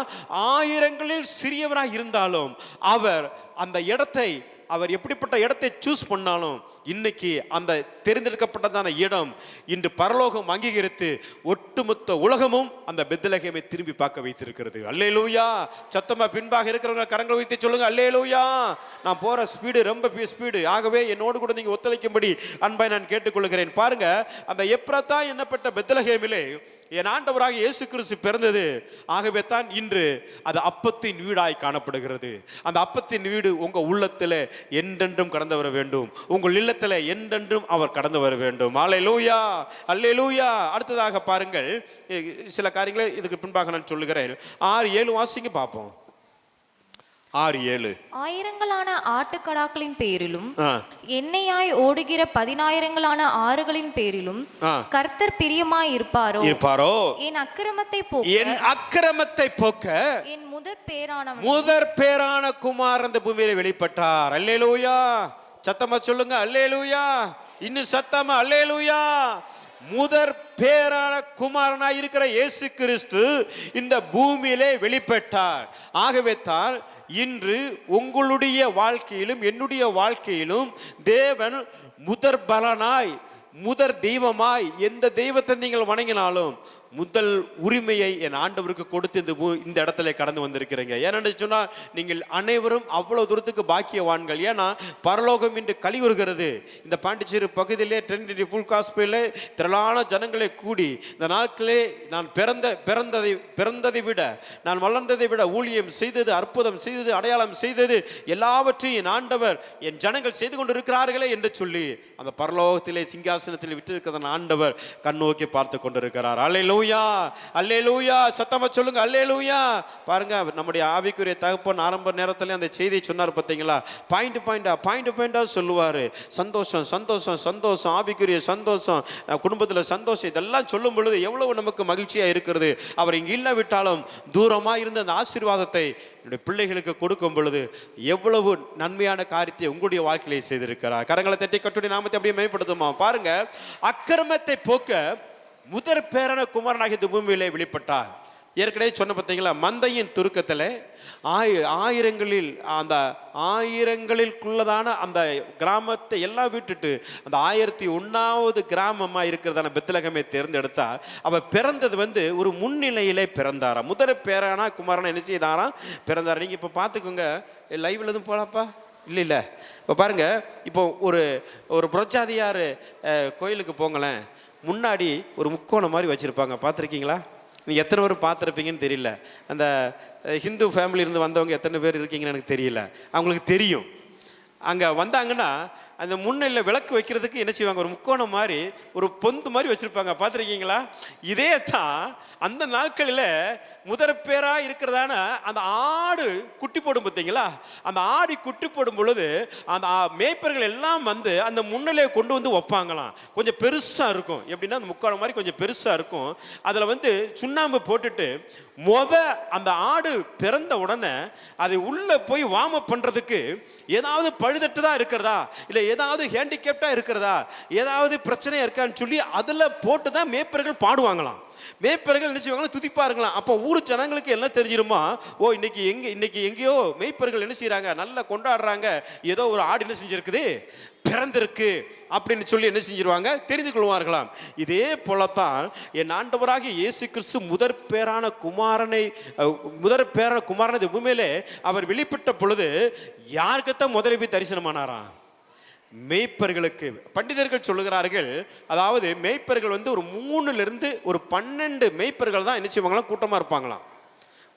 ஆயிரங்களில் சிறியவராக இருந்தாலும் அவர் அந்த இடத்தை, அவர் எப்படிப்பட்ட இடத்தை சூஸ் பண்ணாலும் இன்னைக்கு அந்த தெரிந்தெடுக்கப்பட்டதான இடம் இன்று பரலோகம் அங்கீகரித்து ஒட்டுமொத்த உலகமும் அந்த பெத்லகேமை திரும்பி பார்க்க வைத்திருக்கிறது. அல்லேலூயா. சத்தமா பின்பாக இருக்கிறவங்க கரங்களை வைத்து சொல்லுங்க, அல்லேலூயா. நான் போற ஸ்பீடு ரொம்ப ஸ்பீடு, ஆகவே என்னோடு கூட நீங்க ஒத்துழைக்கும்படி அன்பாய் நான் கேட்டுக்கொள்கிறேன். பாருங்க, அந்த எப்ராத்தா என்னப்பட்ட பெத்லகேமிலே என் ஆண்டவராக இயேசு கிறிஸ்து பிறந்தது. ஆகவே தான் இன்று அது அப்பத்தின் வீடாய் காணப்படுகிறது. அந்த அப்பத்தின் வீடு உங்க உள்ளத்தில் என்றென்றும் கடந்து வர வேண்டும். உங்கள் இல்லத்தில் என்றென்றும் அவர் கடந்து வர வேண்டும். அல்லேலூயா, அல்லேலூயா. அடுத்ததாக பாருங்கள், சில காரியங்களை இதுக்கு பின்பாக நான் சொல்லுகிறேன். 6-7 வாசிங்க பார்ப்போம். 6-7. ஆயிரங்களான ஆட்டுக்கடாக்களின் பேரிலும் எண்ணெயாய் ஓடுகிற 10,000 ஆறுகளின் பேரிலும் கர்த்தர் பிரியமாய் இருப்பாரோ. என் அக்கிரமத்தை போக்க என் முதற் பேரான குமாரன் இந்த பூமியில வெளிப்பட்டார். அல்லேலூயா. சத்தமா சொல்லுங்க அல்லேலூயா. இன்னும் சத்தமா அல்லேலூயா. முதற் பேரான குமாரனாய் இருக்கிற இயேசு கிறிஸ்து இந்த பூமியிலே வெளிப்பட்டார். ஆகவே தான் இன்று உங்களுடைய வாழ்க்கையிலும் என்னுடைய வாழ்க்கையிலும் தேவன் முதற் பலனாய், முதற் தெய்வமாய், எந்த தெய்வத்தை நீங்கள் வணங்கினாலும் முதல் உரிமையை என் ஆண்டவருக்கு கொடுத்து இந்த இடத்துல கடந்து வந்திருக்கிறீங்க. ஏன்னு சொன்னால் நீங்கள் அனைவரும் அவ்வளவு தூரத்துக்கு பாக்கியவான்கள். ஏன்னா பரலோகம் இன்று கலியுறுகிறது. இந்த பாண்டிச்சேரி பகுதியிலே ட்ரினிட்டி ஃபுல் காஸ்பேல திரளான ஜனங்களை கூடி இந்த நாட்களே நான் பிறந்ததை விட, நான் வளர்ந்ததை விட, ஊழியம் செய்தது, அற்புதம் செய்தது, அடையாளம் செய்தது எல்லாவற்றையும் என் ஆண்டவர் என் ஜனங்கள் செய்து கொண்டு இருக்கிறார்களே என்று சொல்லி அந்த பரலோகத்திலே சிங்காசனத்தில் விட்டு இருக்கிற ஆண்டவர் கண்ணோக்கி பார்த்து கொண்டிருக்கிறார். அல்லேலூயா, அல்லேலூயா. சத்தமா சொல்லுங்க அல்லேலூயா. பாருங்க, நம்முடைய ஆவிக்குரிய தகப்பன் ஆரம்ப நேரத்தில் அந்த செய்தியை சொன்னார் பார்த்தீங்களா? பாயிண்டா சொல்லுவாரு. சந்தோஷம் சந்தோஷம் சந்தோஷம், ஆவிக்குரிய சந்தோஷம், குடும்பத்தில் சந்தோஷம், இதெல்லாம் சொல்லும் பொழுது எவ்வளவு நமக்கு மகிழ்ச்சியா இருக்கிறது. அவர் இங்கு இல்லாவிட்டாலும் தூரமாக இருந்த அந்த ஆசீர்வாதத்தை என்னுடைய பிள்ளைகளுக்கு கொடுக்கும் பொழுது எவ்வளவு நன்மையான காரியத்தை உங்களுடைய வாழ்க்கையிலே செய்திருக்கிறார். கரங்களை தட்டி கர்த்தருடைய நாமத்தை அப்படியே மேம்படுத்துமா. பாருங்க, அக்கிரமத்தை போக்க முதற் பேரான குமாரனாகிய இந்த பூமியிலே வெளிப்பட்டார். ஏற்கனவே சொன்ன பார்த்தீங்களா, மந்தையின் துருக்கத்தில் ஆயிரங்களுக்குள்ளதான அந்த கிராமத்தை எல்லாம் விட்டுட்டு அந்த 1001வது கிராமமாக இருக்கிறதான பெத்லகேமை தேர்ந்தெடுத்தார். அவர் பிறந்தது ஒரு முன்னிலையிலே பிறந்தாராம். முதற் பேரான குமாரனை என்ன செய்தாராம்? பிறந்தார். நீங்கள் இப்போ பார்த்துக்கோங்க, லைவ்ல எதுவும் போகலாப்பா? இல்லை. இப்போ பாருங்க, இப்போ ஒரு புரட்சாதியார் கோயிலுக்கு போங்களேன், முன்னாடி ஒரு முக்கோணம் மாதிரி வச்சுருப்பாங்க. பார்த்துருக்கீங்களா? நீங்கள் எத்தனை பேர் பார்த்துருப்பீங்கன்னு தெரியல. அந்த ஹிந்து ஃபேமிலியிலேருந்து வந்தவங்க எத்தனை பேர் இருக்கீங்கன்னு எனக்கு தெரியல. அவங்களுக்கு தெரியும். அங்கே வந்தாங்கன்னா அந்த முன்னிலையில் விளக்கு வைக்கிறதுக்கு என்ன செய்வாங்க? ஒரு முக்கோணம் மாதிரி, ஒரு பொந்து மாதிரி வச்சுருப்பாங்க. பார்த்துருக்கீங்களா? இதே தான் அந்த நாட்களில் முதற் பேராக இருக்கிறதான அந்த ஆடு குட்டி போடும் பார்த்தீங்களா? அந்த ஆடு குட்டி போடும் பொழுது அந்த மேய்ப்பர்கள் எல்லாம் அந்த முன்னிலையை கொண்டு வந்து வைப்பாங்களாம். கொஞ்சம் பெருசாக இருக்கும். எப்படின்னா அந்த முக்கோணம் மாதிரி கொஞ்சம் பெருசாக இருக்கும். அதில் சுண்ணாம்பு போட்டுட்டு அந்த ஆடு பிறந்த உடனே அதை உள்ளே போய் வார்ம் அப் பண்ணுறதுக்கு ஏதாவது பழுதட்டுதான் இருக்கிறதா, இல்லை ஏதாவது ஹேண்டிகேப்டா இருக்கிறதா, ஏதாவது பிரச்சனையா இருக்கான்னு சொல்லி அதில் போட்டு தான் மேய்ப்பர்கள் பாடுவாங்களாம். மேய்ப்பர்கள் என்ன செய்வாங்க? துதிப்பாருங்களாம். அப்போ ஊர் ஜனங்களுக்கு என்ன தெரிஞ்சிருமா? ஓ, இன்னைக்கு எங்கேயோ மேய்ப்பர்கள் என்ன செய்யறாங்க? நல்லா கொண்டாடுறாங்க, ஏதோ ஒரு ஆடு என்ன செஞ்சிருக்குது, பிறந்திருக்கு அப்படின்னு சொல்லி என்ன செஞ்சிருவாங்க? தெரிந்து கொள்வார்களாம். இதே போலத்தான் என் ஆண்டவராகிய இயேசு கிறிஸ்து முதற் பேரான குமாரனை பூமியிலே அவர் வெளிப்பட்ட பொழுது யாருக்குத்தான் முதலில் போய் தரிசனமானாராம்? மேய்ப்பர்களுக்கு. பண்டிதர்கள் சொல்லுகிறார்கள், அதாவது மேய்ப்பர்கள் ஒரு 3லிருந்து ஒரு 12 மேய்ப்பர்கள் தான் என்ன செய்வாங்களாம்? கூட்டமாக இருப்பாங்களாம்.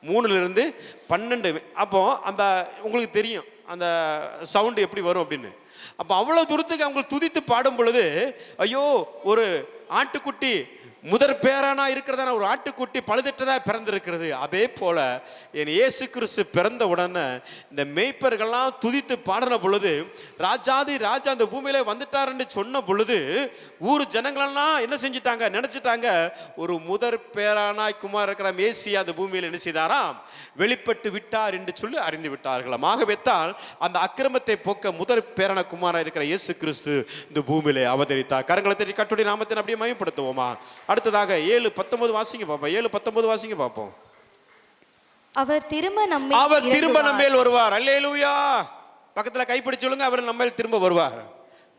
3லிருந்து 12. அப்போ அந்த உங்களுக்கு தெரியும் அந்த சவுண்டு எப்படி வரும் அப்படின்னு. அப்போ அவ்வளோ தூரத்துக்கு அவங்க துதித்து பாடும் பொழுது, ஐயோ, ஒரு ஆட்டுக்குட்டி முதற் பேரானா இருக்கிறதான ஒரு ஆட்டுக்குட்டி பழுதற்றதா பிறந்திருக்கிறது. அதே போல என் இயேசு கிறிஸ்து பிறந்த உடனே இந்த மேய்ப்பர்கள்லாம் துதித்து பாடின பொழுது, ராஜாதி ராஜா அந்த பூமியில வந்துட்டாருன்னு சொன்ன பொழுது ஊர் ஜனங்களெல்லாம் என்ன செஞ்சிட்டாங்க? நினைச்சிட்டாங்க, ஒரு முதற் பேரானாய் குமார் இருக்கிற மேசியா அந்த பூமியில் என்ன செய்தாராம்? வெளிப்பட்டு விட்டார் என்று சொல்லி அறிந்து விட்டார்களாம். ஆகவே தான் அந்த அக்கிரமத்தை போக்க முதற் பேரான குமாரா இருக்கிற இயேசு கிறிஸ்து இந்த பூமியிலே அவதரித்தார். கரங்களை தட்டி கர்த்தருடைய நாமத்தை அப்படியே மகிமைப்படுத்துவோமா? அடுத்ததாக 7:19 வாசிங்க பார்ப்போம். 7:19 வாசிங்க பார்ப்போம். அவர் திரும்ப நம்ம மேல் வருவார். அல்லேலூயா. பக்கத்துல கைப்பிடிச்சு சொல்லுங்க, அவர் நம்ம மேல் திரும்ப வருவார்.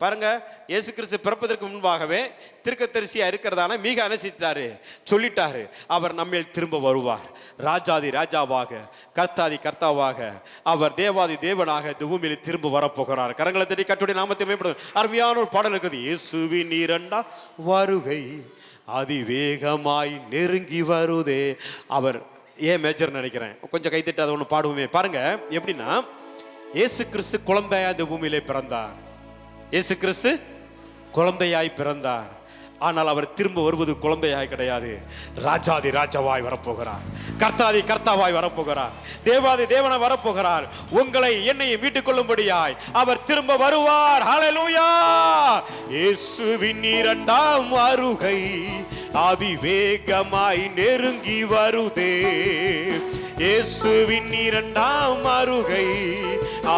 பாருங்க, இயேசு கிறிஸ்து பிறப்பதற்கு முன்பாகவே தீர்க்கதரிசியா இருக்கிறதான மீகா அனுசித்தாரு, சொல்லிட்டாரு, அவர் நம்மேல் திரும்ப வருவார். ராஜாதி ராஜாவாக, கர்த்தாதி கர்த்தாவாக, அவர் தேவாதி தேவனாக இந்த பூமியில் திரும்ப வரப்போகிறார். கரங்களை தட்டி கர்த்தருடைய நாமத்தை மேம்படுத்தும் அருமையான ஒரு பாடல் இருக்குது. இயேசுவின் இரண்டாம் வருகை அதிவேகமாய் நெருங்கி வருதே. அவர் ஏன் மேஜர் நினைக்கிறேன், கொஞ்சம் கைத்தட்டு அதை ஒன்று பாடுவோமே. பாருங்க எப்படின்னா, இயேசு கிறிஸ்து குழந்தையாய் இந்த பூமியிலே பிறந்தார். இயேசு கிறிஸ்து குழந்தையாய் பிறந்தார். ஆனால் அவர் திரும்ப வருவது குழந்தையாய் கிடையாது, ராஜாதி ராஜாவாய் வரப்போகிறார், கர்த்தாதி கர்த்தாவாய் வரப்போகிறார், தேவாதி தேவனாய் வரப்போகிறார். உங்களை என்னையும் மீட்டுக் கொள்ளும்படியாய் அவர் திரும்ப வருவார். ஹல்லேலூயா. இயேசுவின் இரண்டாம் வருகை அதிவேகமாய் நெருங்கி வருதே. இயேசுவின் இரண்டாம் வருகை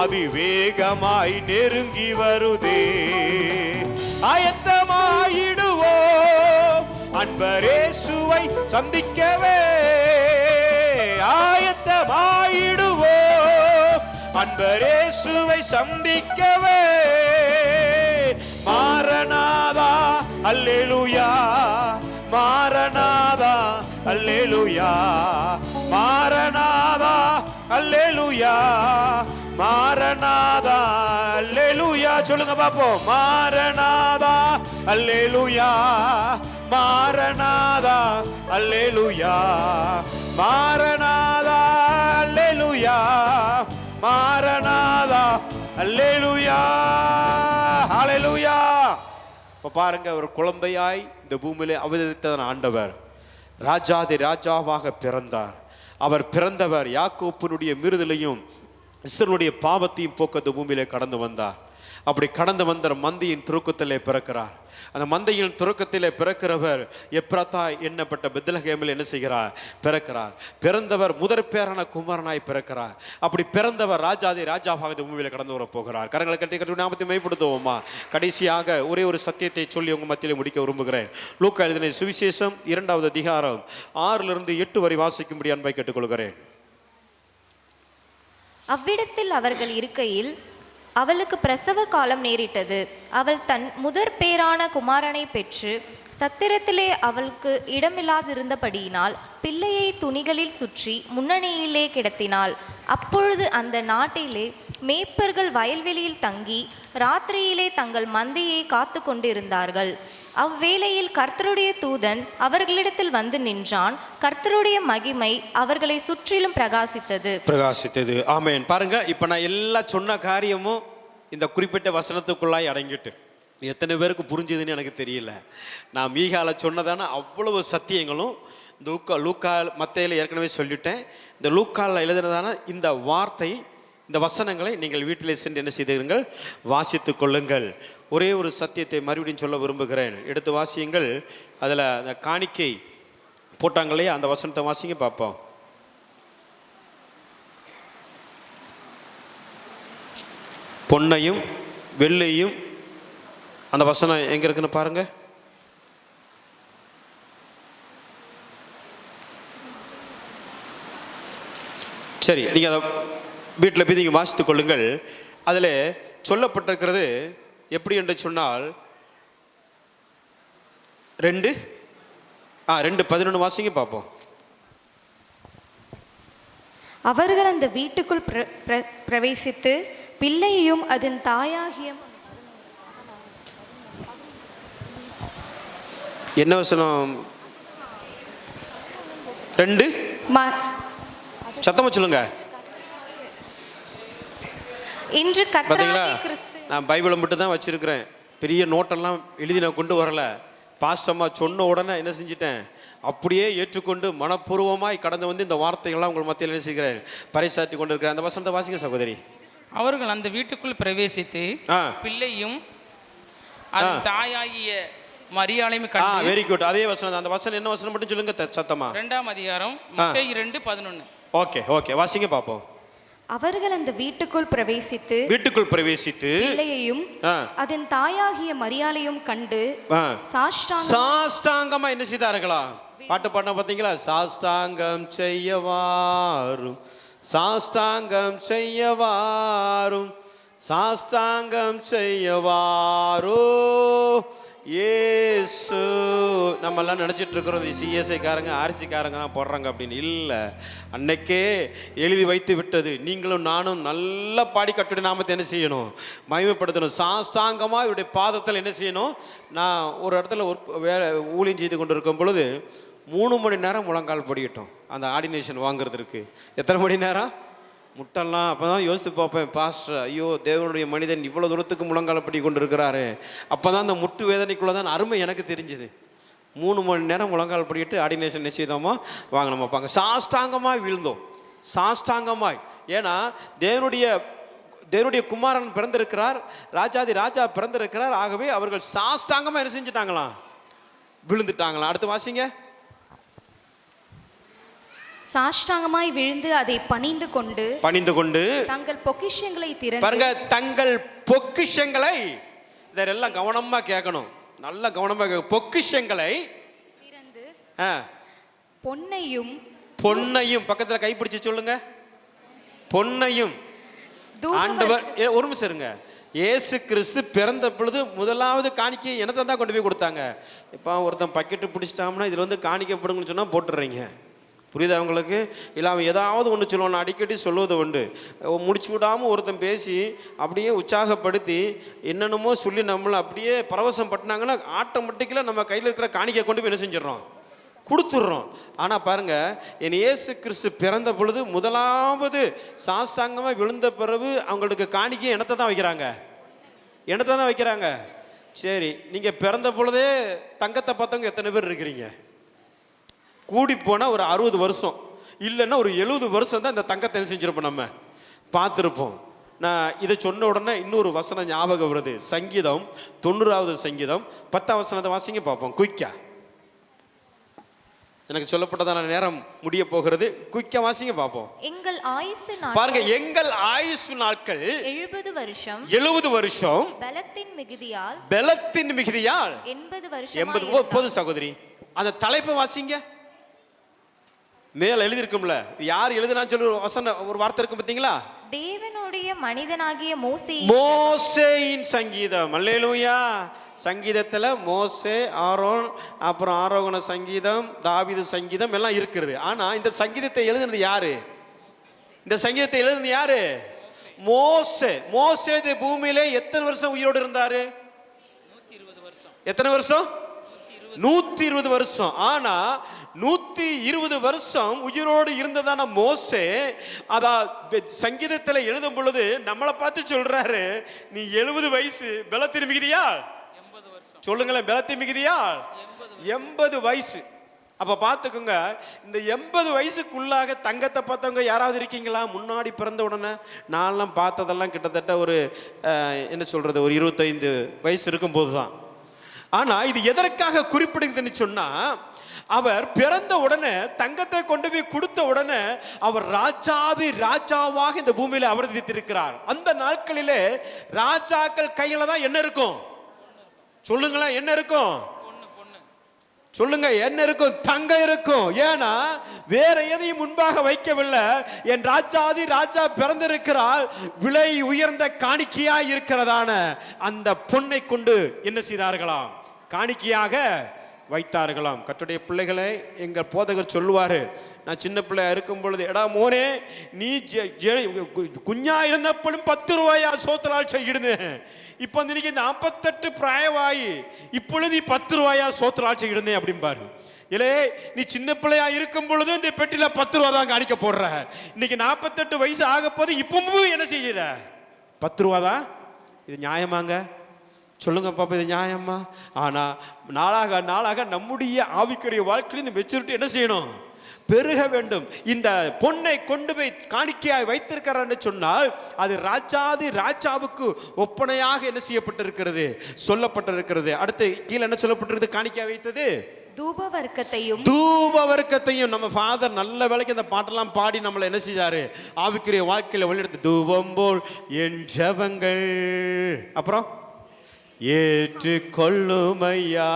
அதிவேகமாய் நெருங்கி வருதே. ஆயத்தமாயிடுவோம் அன்பரேசுவை சந்திக்கவே. ஆயத்தமாயிடுவோம் அன்பரேசுவை சந்திக்கவே. மாரநாதா அல்லேலூயா, மாரநாதா அல்லேலூயா, மாரநாதா அல்லேலூயா, மாரநாதா அல்லேலூயா. சொல்லுங்க பாப்போம். மாரநாதா அல்லேலூயா, மாரநாதா அல்லேலூயா, மாரநாதா அல்லேலூயா, மாரநாதா அல்லேலூயா. ஹல்லேலூயா. இப்ப பாருங்க, ஒரு குழந்தையாய் இந்த பூமியிலே அவதரித்த ஆண்டவர் ராஜாதி ராஜாவாக பிறந்தார். அவர் பிறந்தவர் யாக்கோப்பினுடைய மீறுதலையும் இஸ்ரவேலுடைய பாவத்தையும் போக்க இந்த பூமியிலே கடந்து வந்தார். அப்படி கடந்து வந்த மந்தையின் துருக்கத்திலே பிறக்கிறார். அந்த மந்தையின் துருக்கத்திலே பிறக்கிறவர் எப்ராத்தா எண்ணப்பட்ட பெத்லகேமில் என்ன செய்கிறார்? பிறக்கிறார். பிறந்தவர் முதற் பேரான குமாரனாய் பிறக்கிறார். அப்படி பிறந்தவர் ராஜாதி ராஜாவாக இந்த பூமியில கடந்து வர போகிறார். கரங்களை கட்டி கட்டி நாமத்தை மேம்படுத்துவோமா? கடைசியாக ஒரே ஒரு சத்தியத்தை சொல்லி உங்க மத்தியிலே முடிக்க விரும்புகிறேன். லூக்கா எழுதின சுவிசேஷம் 2வது அதிகாரம் 6 to 8 வரை வாசிக்கும்படி அன்பை கேட்டுக்கொள்கிறேன். அவ்விடத்தில் அவர்கள் இருக்கையில் அவளுக்கு பிரசவ காலம் நேரிட்டது. அவள் தன் முதற் பேரான குமாரனை பெற்று சத்திரத்திலே அவளுக்கு இடமில்லாதிருந்தபடியினால் பிள்ளையை துணிகளில் சுற்றி முன்னணியிலே கிடத்தினாள். அப்பொழுது அந்த நாட்டிலே மேய்ப்பர்கள் வயல்வெளியில் தங்கி ராத்திரியிலே தங்கள் மந்தையை காத்து கொண்டிருந்தார்கள். அவ்வேளையில் கர்த்தருடைய தூதன் அவர்களிடத்தில் வந்து நின்றான். கர்த்தருடைய மகிமை அவர்களை சுற்றிலும் பிரகாசித்தது. ஆமென். பாருங்க, இப்ப நான் எல்லாம் சொன்ன காரியமும் இந்த குறிப்பிட்ட வசனத்துக்குள்ளாய் அடங்கிட்டு எத்தனை பேருக்கு புரிஞ்சுதுன்னு எனக்கு தெரியல. நான் மீகால சொன்னதான அவ்வளவு சத்தியங்களும் லூக்கா மத்தேயில ஏற்கனவே சொல்லிட்டேன். இந்த லூக்கால எழுதினதான இந்த வார்த்தை, இந்த வசனங்களை நீங்கள் வீட்டிலே சென்று என்ன செய்தீர்கள்? வாசித்து கொள்ளுங்கள். ஒரே ஒரு சத்தியத்தை மறுபடியும் சொல்ல விரும்புகிறேன். எடுத்து வாசியுங்கள். அதில் அந்த காணிக்கை போட்டாங்களே, அந்த வசனத்தை வாசிங்க பார்ப்போம். பொன்னையும் வெள்ளையும், அந்த வசனம் எங்க இருக்குன்னு பாருங்க. சரி, நீங்க அதை வீட்டில் போய் நீங்கள் வாசித்துக் கொள்ளுங்கள். அதில் சொல்லப்பட்டிருக்கிறது எப்படி என்று சொன்னால் 2:11 வாசிங்க பார்ப்போம். அவர்கள் அந்த வீட்டுக்குள் பிரவேசித்து பிள்ளையையும் அதன் தாயாகிய என்ன வசனம்? 2 சத்தமா சொல்லுங்க. இன்று கர்த்தராகிய கிறிஸ்து, நான் பைபிளை மட்டும் தான் வச்சிருக்கிறேன், பெரிய நோட்டெல்லாம் எழுதி நான் கொண்டு வரல. பாஸ்டம்மா சொன்ன உடனே என்ன செஞ்சிட்டேன், அப்படியே ஏற்றுக்கொண்டு மனப்பூர்வமாய் கடந்து வந்து இந்த வார்த்தைகள்லாம் உங்கள் மத்தியில் என்ன செய்கிறேன், பறைசாற்றி கொண்டு இருக்கிறேன். அந்த வசனத்தை வாசிங்க சகோதரி. அவர்கள் அந்த வீட்டுக்குள் பிரவேசித்து பிள்ளையும் அதன் தாயாகிய மரியாளையும் கண்டு. Very good. அதே வசனம். அந்த வசனம் என்ன வசனம் மட்டும் சொல்லுங்க சத்தமா. 2ஆம் அதிகாரம் மத்தேயு 2:11. ஓகே வாசிங்க பாப்போம். அவர்கள் அந்த வீட்டுக்குள் பிரவேசித்து பிள்ளையையும் அதன் தாயாகிய மரியாளையும் கண்டு சாஷ்டாங்கமா என்ன செய்தார்களா? பாட்டு பாடின பார்த்தீங்களா? சாஷ்டாங்கம் செய்யவாரும், சாஷ்டாங்கம் செய்யவாரும், சாஷ்டாங்கம் செய்யவாரோ இயேசு நம்ம எல்லாம் நினச்சிட்டு இருக்கிறோம் சிஎஸ்ஐக்காரங்க ஆர்சிக்காரங்க தான் போடுறாங்க அப்படின்னு. இல்லை, அன்னைக்கே எழுதி வைத்து விட்டது. நீங்களும் நானும் நல்ல பாடி கட்டுடைய நாமத்தை என்ன செய்யணும்? மகிமைப்படுத்தணும். சாஷ்டாங்கமாக இவருடைய பாதத்தில் என்ன செய்யணும்? நான் ஒரு இடத்துல ஊழியம் செய்து கொண்டு இருக்கும் பொழுது 3 மணி நேரம் முழங்கால் படிக்கட்டும் அந்த ஆர்டினேஷன் வாங்குறதுக்கு. எத்தனை மணி நேரம்? முட்டெல்லாம் அப்போ தான் யோசித்து பார்ப்பேன், பாஸ்டர் ஐயோ தேவனுடைய மனிதன் இவ்வளோ தூரத்துக்கு முழங்காலப்படி கொண்டு இருக்கிறாரு. அப்போ தான் அந்த முட்டு வேதனைக்குள்ளே தான் அருமை எனக்கு தெரிஞ்சுது. 3 மணி நேரம் முழங்கால் படிக்கிட்டு ஆர்டினேஷன் என்ன செய்தோமோ வாங்கினோமா பாங்க. சாஷ்டாங்கமாய் வீழ்ந்தோம், சாஷ்டாங்கமாய். ஏன்னா தேவனுடைய குமாரன் பிறந்திருக்கிறார், ராஜாதி ராஜா பிறந்திருக்கிறார். ஆகவே அவர்கள் சாஷ்டாங்கமாக என்ன செஞ்சுட்டாங்களாம்? விழுந்துட்டாங்களாம். அடுத்து வாசிங்க. சாஷ்டாங்கமாய் விழுந்து அதை பணிந்து கொண்டு தங்கள் பொக்கிஷங்களை திறந்து பாருங்க, தங்கள் பொக்கிஷங்களை, இதெல்லாம் கவனமா கேட்கணும், நல்ல கவனமா கேட்கணும். பொக்கிஷங்களை திறந்து பொன்னையும் பக்கத்துல கைப்பிடிச்சு சொல்லுங்க. பொன்னையும் ஆண்டவர் ஒரு நிமிஷம் இருங்க. இயேசு கிறிஸ்து பிறந்த பொழுது முதலாவது காணிக்கை என்னத்தை தான் கொண்டு போய் கொடுத்தாங்க. இப்போ ஒருத்தன் பக்கெட்டு பிடிச்சிட்டாங்கன்னா இதுல காணிக்கப்படுங்கன்னு சொன்னா போட்டுடுறீங்க. புரியுதா உங்களுக்கு? இல்லை அவன் ஏதாவது ஒன்று சொல்லுவான். அடிக்கடி சொல்லுவது உண்டு. முடிச்சு விடாமல் ஒருத்தன் பேசி அப்படியே உற்சாகப்படுத்தி என்னென்னமோ சொல்லி நம்மளை அப்படியே பரவசம் பட்டினாங்கன்னா ஆட்டோமேட்டிக்கலாக நம்ம கையில் இருக்கிற காணிக்கை கொண்டு போய் என்ன செஞ்சிடறோம்? கொடுத்துட்றோம். ஆனால் பாருங்கள், என் இயேசு கிறிஸ்து பிறந்த பொழுது முதலாவது சாஸ்தாங்கமாக விழுந்த பிறகு அவங்களுக்கு காணிக்கை என்னத்தை தான் வைக்கிறாங்க? என்னத்தை தான் வைக்கிறாங்க? சரி, நீங்கள் பிறந்த பொழுதே தங்கத்தை பார்த்தவங்க எத்தனை பேர் இருக்கிறீங்க? கூடி போனால் ஒரு 60 வருஷம், இல்லைன்னா ஒரு 70 வருஷம் தான் இந்த தங்கத்தை என்ன செஞ்சிருப்போம், நம்ம பார்த்துருப்போம். நான் இதை சொன்ன உடனே இன்னொரு வசனம் ஞாபகம் வருது. சங்கீதம் 90வது சங்கீதம் 10ஆம் வசனத்தை வாசிங்க பார்ப்போம். குயிக்கா, எனக்கு சொல்லப்பட்டதான நேரம் முடிய போகிறது. குயிக்கா வாசிங்க பார்ப்போம். எங்கள் ஆயுசு பாருங்க, எங்கள் ஆயுசு நாட்கள் 70 வருஷம். 70 வருஷம் பலத்தின் மிகுதியால் 80 வருஷம். போது சகோதரி, அந்த தலைப்பை வாசிங்க. மேல எழுதி இருக்கும்ல, யார் எழுதினான்னு சொல்லி ஒரு வார்த்தை இருக்கும் பார்த்தீங்களா? தேவனுடைய மனிதனாகிய மோசேயின் சங்கீதம். அல்லேலூயா. சங்கீதத்தில் மோசே, ஆரோன், அப்புறம் ஆரோகண சங்கீதம், தாவீது சங்கீதம் எல்லாம் இருக்கிறது. ஆனா இந்த சங்கீதத்தை எழுதினது யாரு? இந்த சங்கீதத்தை எழுதினது யாரு? மோசே. மோசே இந்த பூமியிலே எத்தனை வருஷம் உயிரோடு இருந்தாரு? 120 வருஷம். எத்தனை வருஷம்? 120 வருஷம். ஆனா 120 வருஷம் உயிரோடு இருந்ததான மோசே சங்கீதத்தில் எழுதும் பொழுது நம்மளை பார்த்து சொல்றாரு, நீ 70 வயசு பலத்தின் மிகுதியால் 80 வருஷம். சொல்லுங்களேன், பலத்தின் மிகுதியால் 80 வயசு. அப்ப பாத்துக்கோங்க, இந்த 80 வயசுக்குள்ளாக தங்கத்தை பார்த்தவங்க யாராவது இருக்கீங்களா? முன்னாடி பிறந்த உடனே நான்லாம் பார்த்ததெல்லாம் கிட்டத்தட்ட ஒரு என்ன சொல்றது, ஒரு 25 வயசு இருக்கும் போதுதான். ஆனா இது எதற்காக குறிப்பிடுதுன்னு சொன்னா, அவர் பிறந்த உடனே தங்கத்தை கொண்டு போய் கொடுத்த உடனே அவர் ராஜாவாக இந்த பூமியில அவதரித்திருக்கிறார். அந்த நாட்களிலே ராஜாக்கள் கையில தான் என்ன இருக்கும்? சொல்லுங்களேன், என்ன இருக்கும்? சொல்லுங்க, என்ன இருக்கும்? தங்கம் இருக்கும். ஏன்னா வேற எதையும் முன்பாக வைக்கவில்லை. என் ராஜா பிறந்திருக்கிறார். விலை உயர்ந்த காணிக்கையா இருக்கிறதான அந்த பொன்னை கொண்டு என்ன செய்தார்களாம்? காணிக்கையாக வைத்தார்களாம். கர்த்தருடைய பிள்ளைகளை எங்கள் போதகர் சொல்லுவாரு, நான் சின்ன பிள்ளையா இருக்கும் பொழுது, எடா மோனே, நீ குஞ்சா இருந்தப்படும் 10 ரூபாயா சோத்திரால் செய்யிடுது. இப்போ இன்னைக்கு 48 பிராயவாயி இப்பொழுது 10 ரூபாயா சோத்திரால் செய்யிடுது அப்படிம்பாரு. இல்லே, நீ சின்ன பிள்ளையா இருக்கும் பொழுது இந்த பெட்டியில 10 ரூபா தான் காணிக்க போடுற. இன்னைக்கு 48 வயசு ஆக போது இப்பவும் என்ன செய்யற? 10 ரூபா தான். இது நியாயமாங்க? சொல்லுங்க பாப்பா, இது நியாயமா? ஆனா நாளாக நம்முடைய ஆவிக்குரிய வாழ்க்கையில் இந்த மெச்சூரிட்டி என்ன செய்யணும்? பெருக வேண்டும். இந்த பொன்னை கொண்டு போய் காணிக்கையாய் வைத்திருக்கிறான்னு சொன்னால் அது ராஜாவுக்கு ஒப்பனையாக என்ன செய்யப்பட்டிருக்கிறது? சொல்லப்பட்டிருக்கிறது. அடுத்து கீழே என்ன சொல்லப்பட்டிருக்கிறது? காணிக்கையா வைத்தது தூபவர்க்கத்தையும். நம்ம ஃபாதர் நல்ல வேளைக்கு இந்த பாட்டெல்லாம் பாடி நம்மளை என்ன செய்தாரு? ஆவிக்குரிய வாழ்க்கையில வழிநடத்து. தூபம் போல் என் ஜெபங்கள், அப்புறம் ஏற்றுக்கொள்ளும் ஐயா.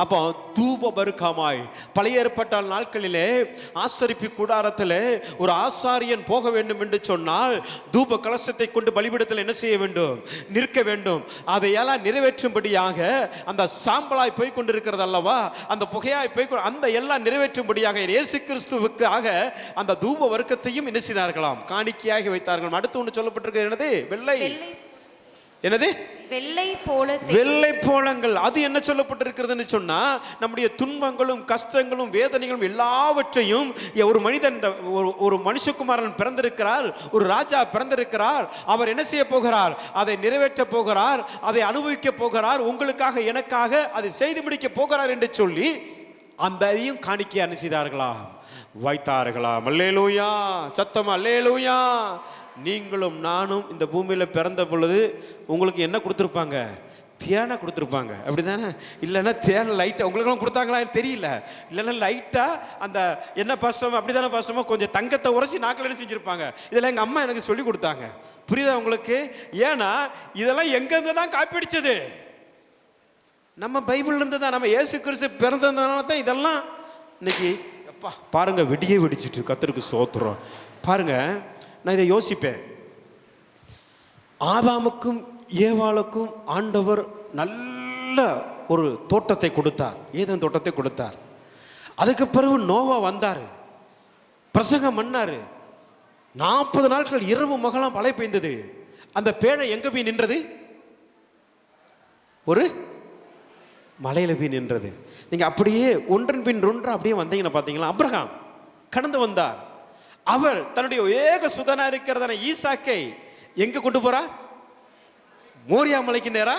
அப்போ தூப பருக்கமாய் பழைய ஏற்பட்ட நாட்களிலே ஆசரிப்பு கூடாரத்திலே ஒரு ஆசாரியன் போக வேண்டும் என்று சொன்னால் தூப கலசத்தை கொண்டு பலிபீடத்தில் என்ன செய்ய வேண்டும்? நிற்க வேண்டும். அதையெல்லாம் நிறைவேற்றும்படியாக அந்த சாம்பலாய் போய் கொண்டிருக்கிறது அல்லவா, அந்த புகையாய் போய் அந்த எல்லாம் நிறைவேற்றும்படியாக இயேசு கிறிஸ்துவுக்காக அந்த தூப வர்க்கத்தையும் என்ன செய்தார்களாம்? காணிக்கையாக வைத்தார்கள். அடுத்து ஒன்று சொல்லப்பட்டிருக்கிறது, என்னது? வெள்ளை, என்னது? வெள்ளை போலங்கள். அது என்ன சொல்லப்பட்டிருக்கிறதுன்னு சொன்னா, நம்முடைய துன்பங்களும் கஷ்டங்களும் வேதனைகளும் எல்லாவற்றையும் ஒரு மனிதன், ஒரு மனுஷகுமாரன் பிறந்திருக்கிறார், ஒரு ராஜா பிறந்திருக்கிறார், அவர் என்ன செய்ய போகிறார்? அதை நிறைவேற்ற போகிறார், அதை அனுபவிக்க போகிறார், உங்களுக்காக எனக்காக அதை செய்து முடிக்க போகிறார் என்று சொல்லி அந்த அதையும் காணிக்கையா என்ன செய்தார்களாம்? வைத்தார்களாம். அல்லேலூயா, சத்தமா அல்லேலூயா. நீங்களும் நானும் இந்த பூமியில் பிறந்த பொழுது உங்களுக்கு என்ன கொடுத்துருப்பாங்க? தேனை கொடுத்துருப்பாங்க, அப்படி தானே? இல்லைன்னா தேனை லைட்டாக உங்களுக்கெல்லாம் கொடுத்தாங்களா தெரியல. இல்லைன்னா லைட்டாக அந்த என்ன பாஸ்டமோ அப்படி தானே பாஸ்டமோ கொஞ்சம் தங்கத்தை உரைச்சி நாக்கில் என்ன செஞ்சுருப்பாங்க. இதெல்லாம் எங்கள் அம்மா எனக்கு சொல்லி கொடுத்தாங்க. புரியுதா உங்களுக்கு? ஏன்னா இதெல்லாம் எங்கேருந்து தான் காப்பிடிச்சது? நம்ம பைபிள்லேருந்து தான். நம்ம இயேசு கிறிஸ்து பிறந்ததுனால தான் இதெல்லாம் இன்னைக்கு அப்பா பாருங்க வெடியே வெடிச்சிட்டு கர்த்தருக்கு ஸ்தோத்திரம். பாருங்க, நான் இதை யோசிப்பேன். ஆதாமுக்கும் ஏவாளுக்கும் ஆண்டவர் நல்ல ஒரு தோட்டத்தை கொடுத்தார், ஏதேன் தோட்டத்தை கொடுத்தார். அதுக்கு பிறகு நோவா வந்தார், பிரசங்கம் பண்ணாரு. 40 நாட்கள் இரவு மகளாம் மழை பெய்ந்தது. அந்த பேழை எங்க போய் நின்றது? ஒரு மலையில போய் நின்றது. நீங்க அப்படியே ஒன்றன் பின் ஒன்றா அப்படியே வந்தீங்கன்னா பார்த்தீங்களா, அப்ரஹாம் கடந்து வந்தார். அவர் தன்னுடைய ஏக சுதனா இருக்கிறதான ஈசாக்கை எங்க கொண்டு போறார்? மோரியா மலைக்கு நேரா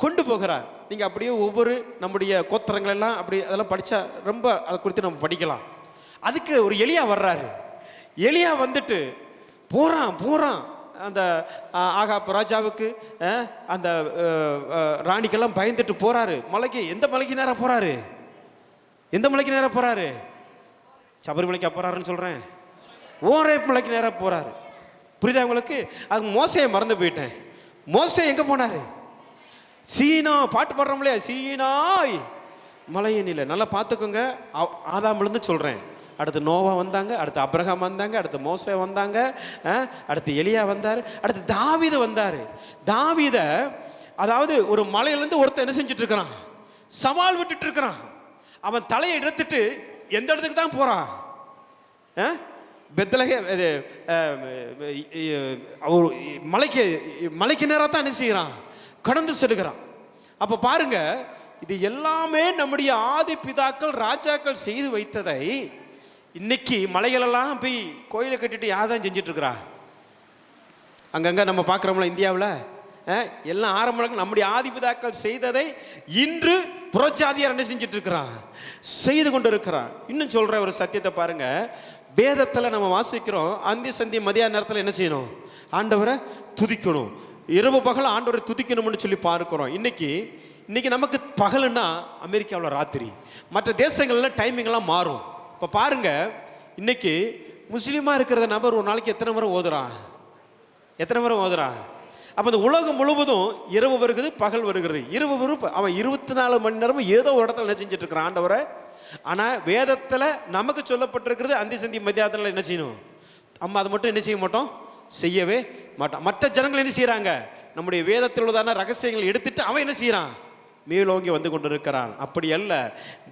கொண்டு போகிறார். நீங்க அப்படியே ஒவ்வொரு நம்முடைய கோத்திரங்கள் எல்லாம் அப்படி அதெல்லாம் படிச்சா ரொம்ப அதை குறித்து நம்ம படிக்கலாம். அதுக்கு ஒரு எலியா வர்றாரு. எலியா வந்துட்டு போறான் அந்த ஆகாப் ராஜாவுக்கு அந்த ராணிக்கெல்லாம் பயந்துட்டு போறாரு மலைக்கு. எந்த மலைக்கு நேரம் போறாரு? எந்த மலைக்கு நேரம் போறாரு? சபரிமலைக்கு போறாருன்னு சொல்றேன். ஓரேப் மலைக்கு நேரம் போறாரு. புரியுதா உங்களுக்கு? அது மோசையை மறந்து போயிட்டேன். மோசே எங்க போனாரு? சீனா, பாட்டு பாடுறோம் இல்லையா, சீனாய் மலையனில. நல்லா பார்த்துக்கோங்க. ஆதாமிலிருந்து சொல்றேன். அடுத்து நோவா வந்தாங்க, அடுத்து அப்ரஹாம் வந்தாங்க, அடுத்து மோசே வந்தாங்க, அடுத்து எலியா வந்தார், அடுத்து தாவீது வந்தார். தாவீத அதாவது ஒரு மலையிலேருந்து ஒருத்தர் என்ன செஞ்சுட்டு இருக்கிறான்? சவால் விட்டுட்டு இருக்கிறான். அவன் தலையை எடுத்துட்டு எந்த இடத்துக்கு தான் போறான்? பெத்லகே மலைக்கு நேராக தான் என்ன செய்கிறான்? கடந்து செல்கிறான். அப்போ பாருங்க, இது எல்லாமே நம்முடைய ஆதி பிதாக்கள் ராஜாக்கள் செய்து வைத்ததை இன்னைக்கு மலைகளெல்லாம் போய் கோயிலை கட்டிட்டு யார் தான் செஞ்சிட்டு இருக்கிறா? அங்கங்க நம்ம பார்க்குறோம்ல இந்தியாவில் எல்லாம் ஆரம்பம் நம்முடைய ஆதிபிதாக்கள் செய்ததை இன்று புறஜாதியார் என்ன செஞ்சுட்டு இருக்கிறான்? செய்து கொண்டு இருக்கிறான். இன்னும் சொல்ற ஒரு சத்தியத்தை பாருங்க. வேதத்தில் நம்ம வாசிக்கிறோம், அந்தி சந்தி மதியான நேரத்தில் என்ன செய்யணும்? ஆண்டவரை துதிக்கணும். இரவு பகல் ஆண்டவரை துதிக்கணும்னு சொல்லி பார்க்கிறோம். இன்னைக்கு நமக்கு பகலுன்னா அமெரிக்காவில் ராத்திரி, மற்ற தேசங்கள்ல டைமிங்லாம் மாறும். இப்போ பாருங்க, இன்னைக்கு முஸ்லீமா இருக்கிற நபர் ஒரு நாளைக்கு எத்தனை முறை ஓதுறான்? அப்போ இந்த உலகம் முழுவதும் இரவு வருகிறது, பகல் வருகிறது. இரவு வரும், அவன் 24 மணி நேரமும் ஏதோ ஒரு இடத்துல என்ன செஞ்சுட்டு இருக்கிறான் ஆண்டவரை. ஆனால் வேதத்தில் நமக்கு சொல்லப்பட்டிருக்கிறது அந்தி சந்தி மத்தியானத்தில் என்ன செய்யணும்? அம்மா அதை மட்டும் என்ன செய்ய மாட்டோம், செய்யவே மாட்டோம். மற்ற ஜனங்கள் என்ன செய்கிறாங்க? நம்முடைய வேதத்தில் உள்ளதான ரகசியங்கள் எடுத்துட்டு அவன் என்ன செய்கிறான்? மேலோங்கி வந்து கொண்டிருக்கிறான். அப்படி அல்ல,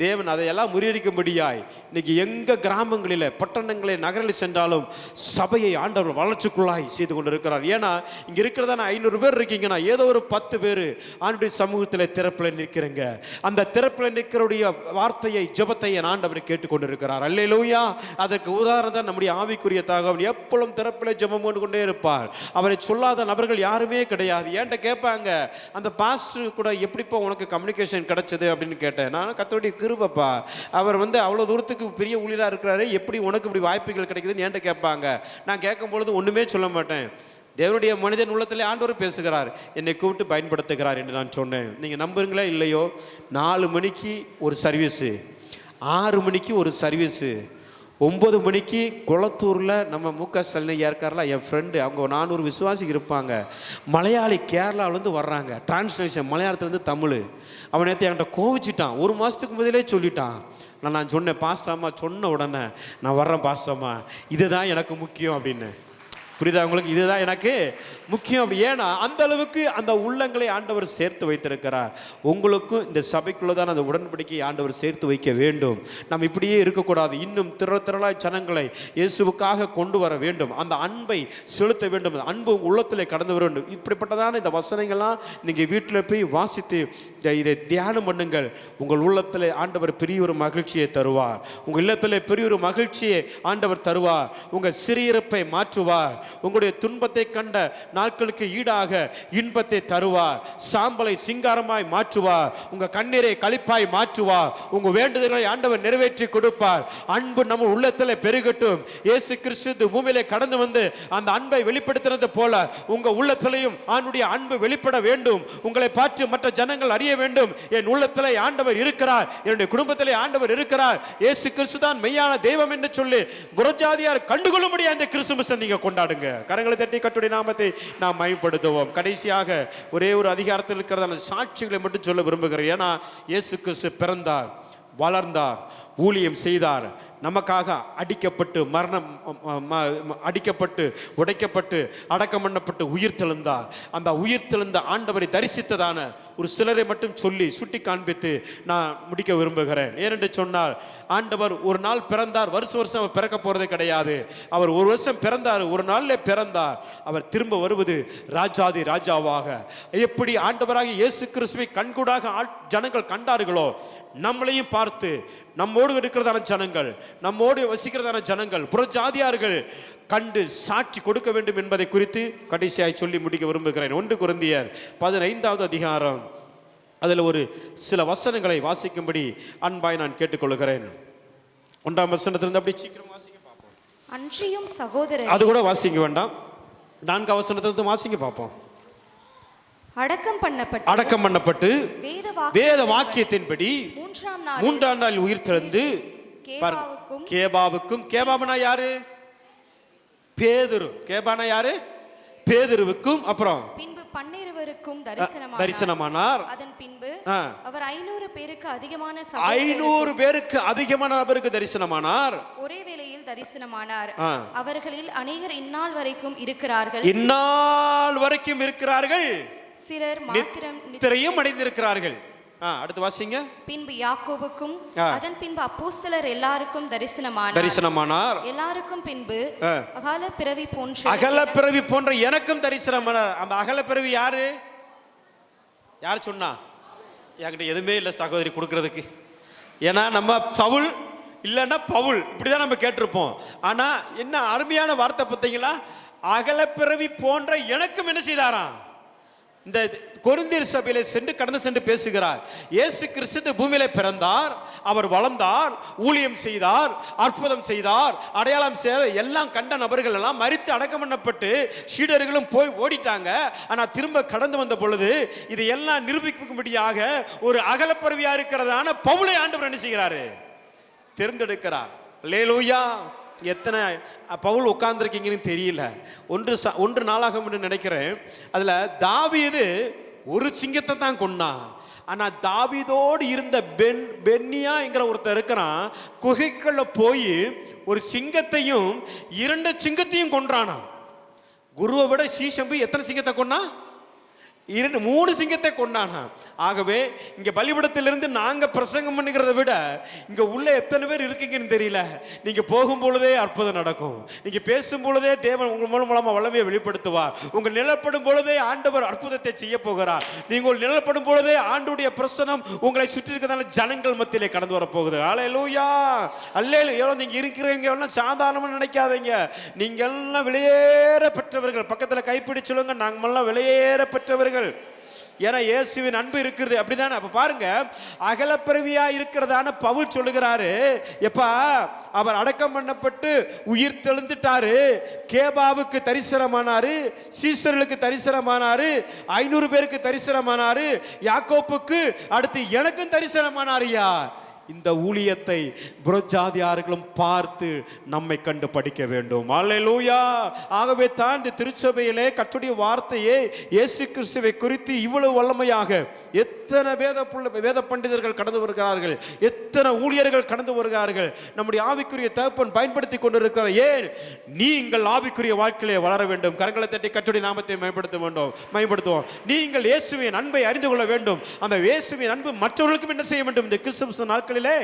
தேவன் அதையெல்லாம் முறியடிக்கும்படியாய் இன்னைக்கு எங்க கிராமங்களில், பட்டணங்களில், நகரில் சென்றாலும் சபையை ஆண்டவர் வளர்ச்சிக்குள்ளாய் செய்து கொண்டிருக்கிறார். ஏன்னா இங்க இருக்கிறதான 500 பேர் இருக்கீங்கன்னா ஏதோ ஒரு 10 பேர் ஆண்டுடைய சமூகத்தில் திறப்பில் நிற்கிறங்க. அந்த திறப்பில் நிற்கிறவுடைய வார்த்தையை, ஜெபத்தை என் ஆண்டவர் கேட்டுக்கொண்டிருக்கிறார். அல்லேலூயா. அதற்கு உதாரணம் தான் நம்முடைய ஆவிக்குரிய தகவல். எப்பொழுதும் திறப்பில் ஜெபம் கொண்டே இருப்பார். அவரை சொல்லாத நபர்கள் யாருமே கிடையாது. ஏன்ட்ட கேட்பாங்க, அந்த பாஸ்டர் கூட எப்படிப்பா உனக்கு கம்யூனிகேஷன் கிடைச்சது அப்படின்னு கேட்டேன். நான் கர்த்தருடைய கிருபைப்பா, அவர் அவ்வளோ தூரத்துக்கு பெரிய ஊழியராக இருக்கிறாரு, எப்படி உனக்கு இப்படி வாய்ப்புகள் கிடைக்குதுன்னு என்கிட்ட கேட்பாங்க. நான் கேட்கும் பொழுது ஒன்றுமே சொல்ல மாட்டேன். தேவனுடைய மனிதன் உள்ளத்தில் ஆண்டவர் பேசுகிறார், என்னை கூப்பிட்டு பயன்படுத்துகிறார் என்று நான் சொன்னேன். நீங்கள் நம்புறீங்களா இல்லையோ, 4 மணிக்கு ஒரு சர்வீஸு, 6 மணிக்கு ஒரு சர்வீஸு, 9 மணிக்கு குளத்தூரில் நம்ம முக ஸ்டாலின் இருக்கார்ல, என் ஃப்ரெண்டு, அவங்க 400 விசுவாசிக்கு இருப்பாங்க. மலையாளி கேரளாவிலேருந்து வர்றாங்க, டிரான்ஸ்லேஷன் மலையாளத்துலேருந்து தமிழ். அவன் நேற்று என்கிட்ட கோவிச்சிட்டான், 1 மாதத்துக்கு முதலே சொல்லிட்டான். நான் சொன்னேன், பாஸ்டாம்மா சொன்ன உடனே நான் வர்றேன் பாஸ்டாம்மா, இதுதான் எனக்கு முக்கியம் அப்படின்னு. புரியுதா உங்களுக்கு? இதுதான் எனக்கு முக்கியம். அப்படி ஏன்னா அந்த அளவுக்கு அந்த உள்ளங்களை ஆண்டவர் சேர்த்து வைத்திருக்கிறார். உங்களுக்கும் இந்த சபைக்குள்ளே தான் அந்த உடன்படிக்கையை ஆண்டவர் சேர்த்து வைக்க வேண்டும். நம்ம இப்படியே இருக்கக்கூடாது. இன்னும் திரளாய் ஜனங்களை இயேசுவுக்காக கொண்டு வர வேண்டும். அந்த அன்பை செலுத்த வேண்டும். அன்பு உங்கள் உள்ளத்தில் கடந்து வர வேண்டும். இப்படிப்பட்டதான இந்த வசனங்கள்லாம் நீங்கள் வீட்டில் போய் வாசித்து இதை தியானம் பண்ணுங்கள். உங்கள் உள்ளத்தில் ஆண்டவர் பெரிய ஒரு மகிழ்ச்சியை தருவார். உங்கள் இல்லத்தில் பெரிய ஒரு மகிழ்ச்சியை ஆண்டவர் தருவார். உங்கள் சிறியிருப்பை மாற்றுவார். உங்களுடைய துன்பத்தை கண்ட நாட்களுக்கு ஈடாக இன்பத்தை தருவார். சாம்பலை சிங்காரமாய் மாற்றுவார். உங்க கண்ணீரை களிப்பாய் மாற்றுவார். உங்க வேண்டுதல்களை ஆண்டவர் நிறைவேற்றி கொடுப்பார். அன்பு நம்ம உள்ளத்தில் பெருகட்டும். இயேசு கிறிஸ்து பூமியிலே கடந்து வந்து அந்த அன்பை வெளிப்படுத்தினது போல உங்க உள்ளத்திலையும் ஆண்டுடைய அன்பு வெளிப்பட வேண்டும். உங்களை பார்த்து மற்ற ஜனங்கள் அறிய வேண்டும், என் உள்ளத்திலே ஆண்டவர் இருக்கிறார், என்னுடைய குடும்பத்திலே ஆண்டவர் இருக்கிறார், இயேசு கிறிஸ்து தான் மெய்யான தெய்வம் என்று சொல்லி புறஜாதியார் கண்டுகொள்ளும்படி அந்த கிறிஸ்துமஸை நீங்க கொண்டாடுங்க. கரங்களை தட்டி கர்த்தருடைய நாமத்தை நாம் மகிமைப்படுத்துவோம். கடைசியாக ஒரே ஒரு அதிகாரத்தில் இருக்கிறதான சாட்சிகளை மட்டும் சொல்ல விரும்புகிறேன். ஏன்னா இயேசு கிறிஸ்து பிறந்தார், வளர்ந்தார், ஊழியம் செய்தார், நமக்காக அடிக்கப்பட்டு அடிக்கப்பட்டு உடைக்கப்பட்டு அடக்கம் பண்ணப்பட்டு உயிர் தெழுந்தார். அந்த உயிர் தெழுந்த ஆண்டவரை தரிசித்ததான ஒரு சிலரை மட்டும் சொல்லி சுட்டி காண்பித்து நான் முடிக்க விரும்புகிறேன். ஏனென்று சொன்னால் ஆண்டவர் ஒரு நாள் பிறந்தார், வருஷம் அவர் பிறக்க போறது கிடையாது. அவர் ஒரு வருஷம் பிறந்தார், ஒரு நாளில் பிறந்தார். அவர் திரும்ப வருவது ராஜாதி ராஜாவாக. எப்படி ஆண்டவராக இயேசு கிறிஸ்துவை கண்கூடாக ஜனங்கள் கண்டார்களோ, நம்மளையும் பார்த்து நம்மோடு இருக்கிறதான ஜனங்கள், நம்மோடு வசிக்கிறதான ஜனங்கள், புறஜாதியார்கள் கண்டு சாட்சி கொடுக்க வேண்டும் என்பதை குறித்து கடைசியாய் சொல்லி முடிக்க விரும்புகிறேன். 1 கொரிந்தியர் 15வது அதிகாரம், அதில் ஒரு சில வசனங்களை வாசிக்கும்படி அன்பாய் நான் கேட்டுக்கொள்கிறேன். 1ஆம் வசனத்திலிருந்து அப்படி சீக்கிரம் வாசிக்க பார்ப்போம். அன்றியும் சகோதரர், அது கூட வாசிக்க வேண்டாம், 4ஆம் வசனத்திலிருந்து வாசிக்க பார்ப்போம். அடக்கம் பண்ணப்பட்டு வேத வாக்கியத்தின்படி 3ஆம் நாள் உயிர் தெழுந்து கேபாவுக்கும், கேபாபனா யாரு? பேதுரு. கேபானா யாரு? பேதுருவுக்கும் அப்புறம் பின்பு 12 தரிசனமானார். அதன் பின்பு அவர் 500 பேருக்கு அதிகமான 500 பேருக்கு அதிகமான நபருக்கு தரிசனமானார். ஒரே வேளையில் தரிசனமானார். அவர்களில் அநேகர் இந்நாள் வரைக்கும் இருக்கிறார்கள். இந்நாள் வரைக்கும் இருக்கிறார்கள். சிலர் மாத்திரம் நித்திரையும் அடைந்திருக்கிறார்கள். அடுத்து வாசிங்க. பின்பு யாக்கோபுக்கும், அதன் பின்பு அப்போஸ்தலர் எல்லாருக்கும் தரிசனமானார். எல்லாருக்கும் பின்பு அகல பிறவி போன்ற எனக்கும் தரிசனமானார். அந்த அகல பிறவி யாரு? யார் சொன்னா? என்கிட்ட எதுவுமே இல்லை சகோதரி கொடுக்கறதுக்கு. ஏன்னா நம்ம சவுல் இல்லைன்னா பவுல் இப்படிதான் நம்ம கேட்டிருப்போம். ஆனா என்ன அருமையான வார்த்தை பார்த்தீங்களா? அகல பிறவி போன்ற எனக்கும் என்ன செய்தாராம்? இந்த கொரிந்தியர் சபையிலே கடந்து சென்று பேசுகிறார். இயேசு கிறிஸ்து பூமியிலே பிறந்தார், அவர் வளர்ந்தார், ஊழியம் செய்தார், அற்புதம் செய்தார், அடையாளம் செய்த எல்லாம் கண்ட நபர்கள் எல்லாம் மரித்து அடக்கம் பண்ணப்பட்டு சீடர்களும் போய் ஓடிட்டாங்க. ஆனா திரும்ப கடந்து வந்த பொழுது இதை எல்லாம் நிரூபிக்கும்படியாக ஒரு அகலப்பறவையா இருக்கிறதான பவுலை ஆண்டவர் என்ன செய்கிறாரு? தேர்ந்தெடுக்கிறார். அல்லேலூயா. எத்தனை பவுல் உட்கார்ந்துருக்கீங்கன்னு தெரியல. 1 நாளாகம்னு நினைக்கிறேன். அதில் தாவீது ஒரு சிங்கத்தை தான் கொன்னான். ஆனால் தாவீதோடு இருந்த பென்னியா என்கிற ஒருத்தர் இருக்கிறான். குகைக்குள்ள போய் ஒரு சிங்கத்தையும் 2 சிங்கத்தையும் கொன்றானா. குருவை விட சீஷம்பு எத்தனை சிங்கத்தை கொன்னா? 3 சிங்கத்தை கொண்டானா. ஆகவே இங்க பலிபீடத்திலிருந்து நாங்க பிரசங்கம் பண்ணுகிறத விட இங்க உள்ள எத்தனை பேர் இருக்கீங்கன்னு தெரியல. நீங்க போகும் பொழுதே அற்புதம் நடக்கும். நீங்க பேசும் பொழுதே தேவன் உங்கள் மூலமா வல்லமையை வெளிப்படுத்துவார். உங்க நிலப்படும் பொழுதே ஆண்டவர் அற்புதத்தை செய்ய போகிறார். நீங்கள் நிலப்படும் பொழுதே ஆண்டுடைய பிரசனம் உங்களை சுற்றி இருக்கிறதான ஜனங்கள் மத்தியிலே கடந்து வர போகுது. அல்லேலூயா, அல்லேலூயா. நீங்க இருக்கிறவங்க எல்லாம் சாதாரணமா நினைக்காதீங்க. நீங்க எல்லாம் வெளியேற பெற்றவர்கள். பக்கத்துல கைப்பிடி சொல்லுங்க, நாங்க எல்லாம் வெளியேற பெற்றவர்கள். ஏன்னா இயேசுவின் அன்பு இருக்கிறது. அப்படிதானே? அப்ப பாருங்க, அகலப்பிறவியா இருக்கிறதான பவுல் சொல்லுகிறாரு, எப்பா அவர் அடக்கம் பண்ணப்பட்டு உயிர் தெழுந்துட்டாரு, கேபாவுக்கு தரிசனமானாரு, சீசர்களுக்கு தரிசனமானாரு, 500 பேருக்கு தரிசனமானாரு, யாக்கோப்புக்கு, அடுத்து எனக்கும் தரிசனமானாரியா. இந்த ஊழியத்தை புறஜாதியார்களும் பார்த்து நம்மை கண்டு படிக்க வேண்டும். அல்லேலூயா. ஆகவே தான் இந்த திருச்சபையிலே கர்த்தருடைய வார்த்தையே இயேசு கிறிஸ்துவை குறித்து இவ்வளவு வல்லமையாக எத்தனை வேத பண்டிதர்கள் கடந்து வருகிறார்கள், எத்தனை ஊழியர்கள் கடந்து வருகிறார்கள். நம்முடைய ஆவிக்குரிய தகப்பன் பயன்படுத்தி கொண்டிருக்கிறார். ஏன்? நீங்கள் ஆவிக்குரிய வாழ்க்கையிலே வளர வேண்டும். கரங்களை தட்டி கர்த்தருடைய நாமத்தை மேம்படுத்துவோம். நீங்கள் இயேசுவின் அன்பை அறிந்து கொள்ள வேண்டும். அந்த இயேசுவின் அன்பு மற்றவர்களுக்கும் என்ன செய்ய வேண்டும்? இந்த கிறிஸ்துமஸ் நாட்களிலே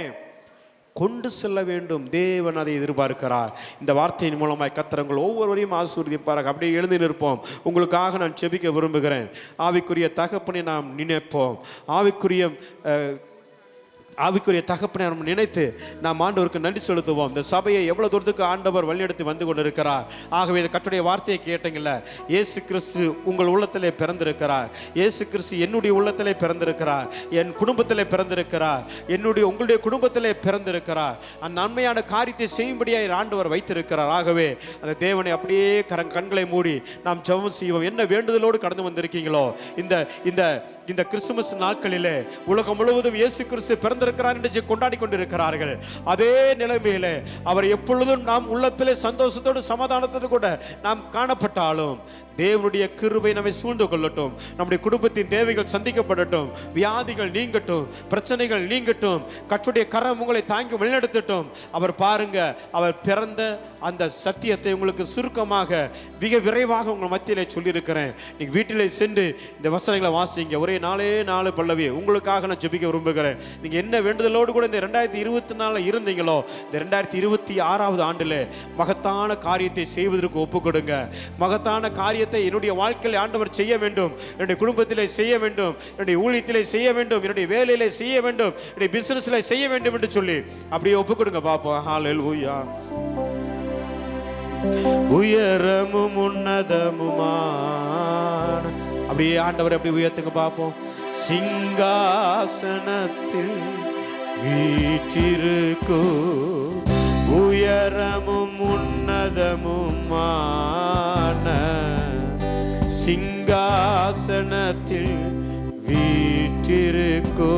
கொண்டு செல்ல வேண்டும். தேவன் அதை எதிர்பார்க்கிறார். இந்த வார்த்தையின் மூலமாய் கர்த்தர் உங்கள் ஒவ்வொருவரையும் ஆசீர்வதிப்பாராக. அப்படியே எழுந்து நிற்போம். உங்களுக்காக நான் ஜெபிக்க விரும்புகிறேன். ஆவிக்குரிய தகப்பனை நாம் நினைப்போம். ஆவிக்குரிய தகப்பனை நம்ம நினைத்து நாம் ஆண்டவருக்கு நன்றி செலுத்துவோம். இந்த சபையை எவ்வளவு தூரத்துக்கு ஆண்டவர் வழிநடத்தி வந்து கொண்டிருக்கிறார். ஆகவே இந்த கர்த்தருடைய வார்த்தையை கேட்டீங்கல்ல, இயேசு கிறிஸ்து உங்கள் உள்ளத்திலே பிறந்திருக்கிறார். இயேசு கிறிஸ்து என்னுடைய உள்ளத்திலே பிறந்திருக்கிறார், என் குடும்பத்திலே பிறந்திருக்கிறார், உங்களுடைய குடும்பத்திலே பிறந்திருக்கிறார். அந்த நன்மையான காரியத்தை செய்யும்படியாக ஆண்டவர் வைத்திருக்கிறார். ஆகவே அந்த தேவனை அப்படியே கண்களை மூடி நாம் ஜெபம் செய்வோம். என்ன வேண்டுதலோடு கடந்து வந்திருக்கீங்களோ இந்த கிறிஸ்துமஸ் நாட்களிலே உலகம் முழுவதும் இயேசு கிறிஸ்து பிறந்திருக்கிறார் என்று கொண்டாடி கொண்டிருக்கிறார்கள். அதே நிலைமையிலே அவர் எப்பொழுதும் நாம் உள்ளத்திலே சந்தோஷத்தோடு சமாதானத்தோடு கூட நாம் காணப்பட்டாலும் தேவனுடைய கிருபை நம்மை சூழ்ந்து கொள்ளட்டும். நம்முடைய குடும்பத்தின் தேவைகள் சந்திக்கப்படட்டும், வியாதிகள் நீங்கட்டும், பிரச்சனைகள் நீங்கட்டும், கர்த்தருடைய கரம் உங்களை தாங்கி வழிநடத்தட்டும். அவர் பாருங்க, அவர் பிறந்த அந்த சத்தியத்தை உங்களுக்கு சுருக்கமாக மிக விரைவாக உங்கள் மத்தியிலே சொல்லியிருக்கிறேன். நீங்கள் வீட்டிலே சென்று இந்த வசனங்களை வாசிங்க. ஒரே 4 பல்லவி உங்களுக்காக நான் ஜெபிக்க விரும்புகிறேன். நீங்கள் என்ன வேண்டுதலோடு கூட இந்த 2024 இருந்தீங்களோ, இந்த 2026 ஆண்டில் மகத்தான காரியத்தை செய்வதற்கு ஒப்பு கொடுங்க. மகத்தான காரியத்தை என்னுடைய வாழ்க்கையில் ஆண்டவர் செய்ய வேண்டும், என்னுடைய குடும்பத்திலே செய்ய வேண்டும், என்னுடைய ஊழியத்திலே செய்ய வேண்டும், என்னுடைய வேலையிலே செய்ய வேண்டும், என்னுடைய பிசினஸ்ல செய்ய வேண்டும் என்று சொல்லி அப்படியே ஒப்பு கொடுங்க பாப்போம். ஹல்லேலூயா. உயரமும் உன்னதமுமான அப்படியே ஆண்டவர் அப்படி உயர்த்துங்க பாப்போம். சிங்காசனத்தில் வீற்றிருக்கோ உயரமும் உன்னதமுமான சிங்காசனத்தில் வீற்றிருக்கோ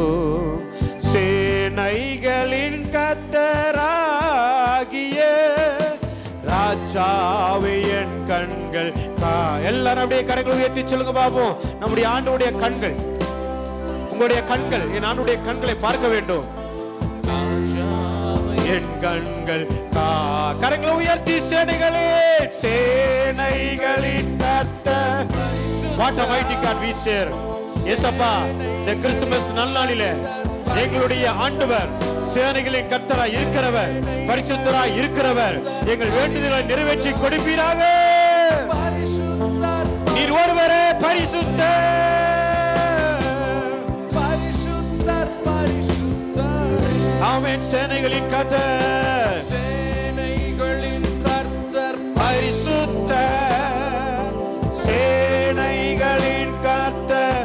சேனைகளின் கர்த்தராகிய ராஜாவே என் கண்கள் எல்லாரும் அப்படியே கரங்களை உயர்த்தி சொல்லுங்க பாப்போம். நம்முடைய ஆண்டவருடைய கண்கள், உங்களுடைய கண்கள் என் ஆண்டவருடைய கண்களை பார்க்க வேண்டும். என் கண்கள் கரங்களை உயர்த்தி சேனைகளின் கர்த்தர். What a mighty God we serve. இயேசப்பா, இந்த கிறிஸ்துமஸ் நல்நாளிலே எங்களுடைய ஆண்டவர் சேனைகளின் கர்த்தராய் இருக்கிறவர், பரிசுத்தராய் இருக்கிறவர். எங்கள் வேண்டுதலை நிறைவேற்றி கொடுப்பீராக. நீர் ஒருவரே பரிசுத்தர். ஆமென். சேனைகளின் கர்த்தர் பரிசுத்தர். சேனைகளின் கர்த்தர்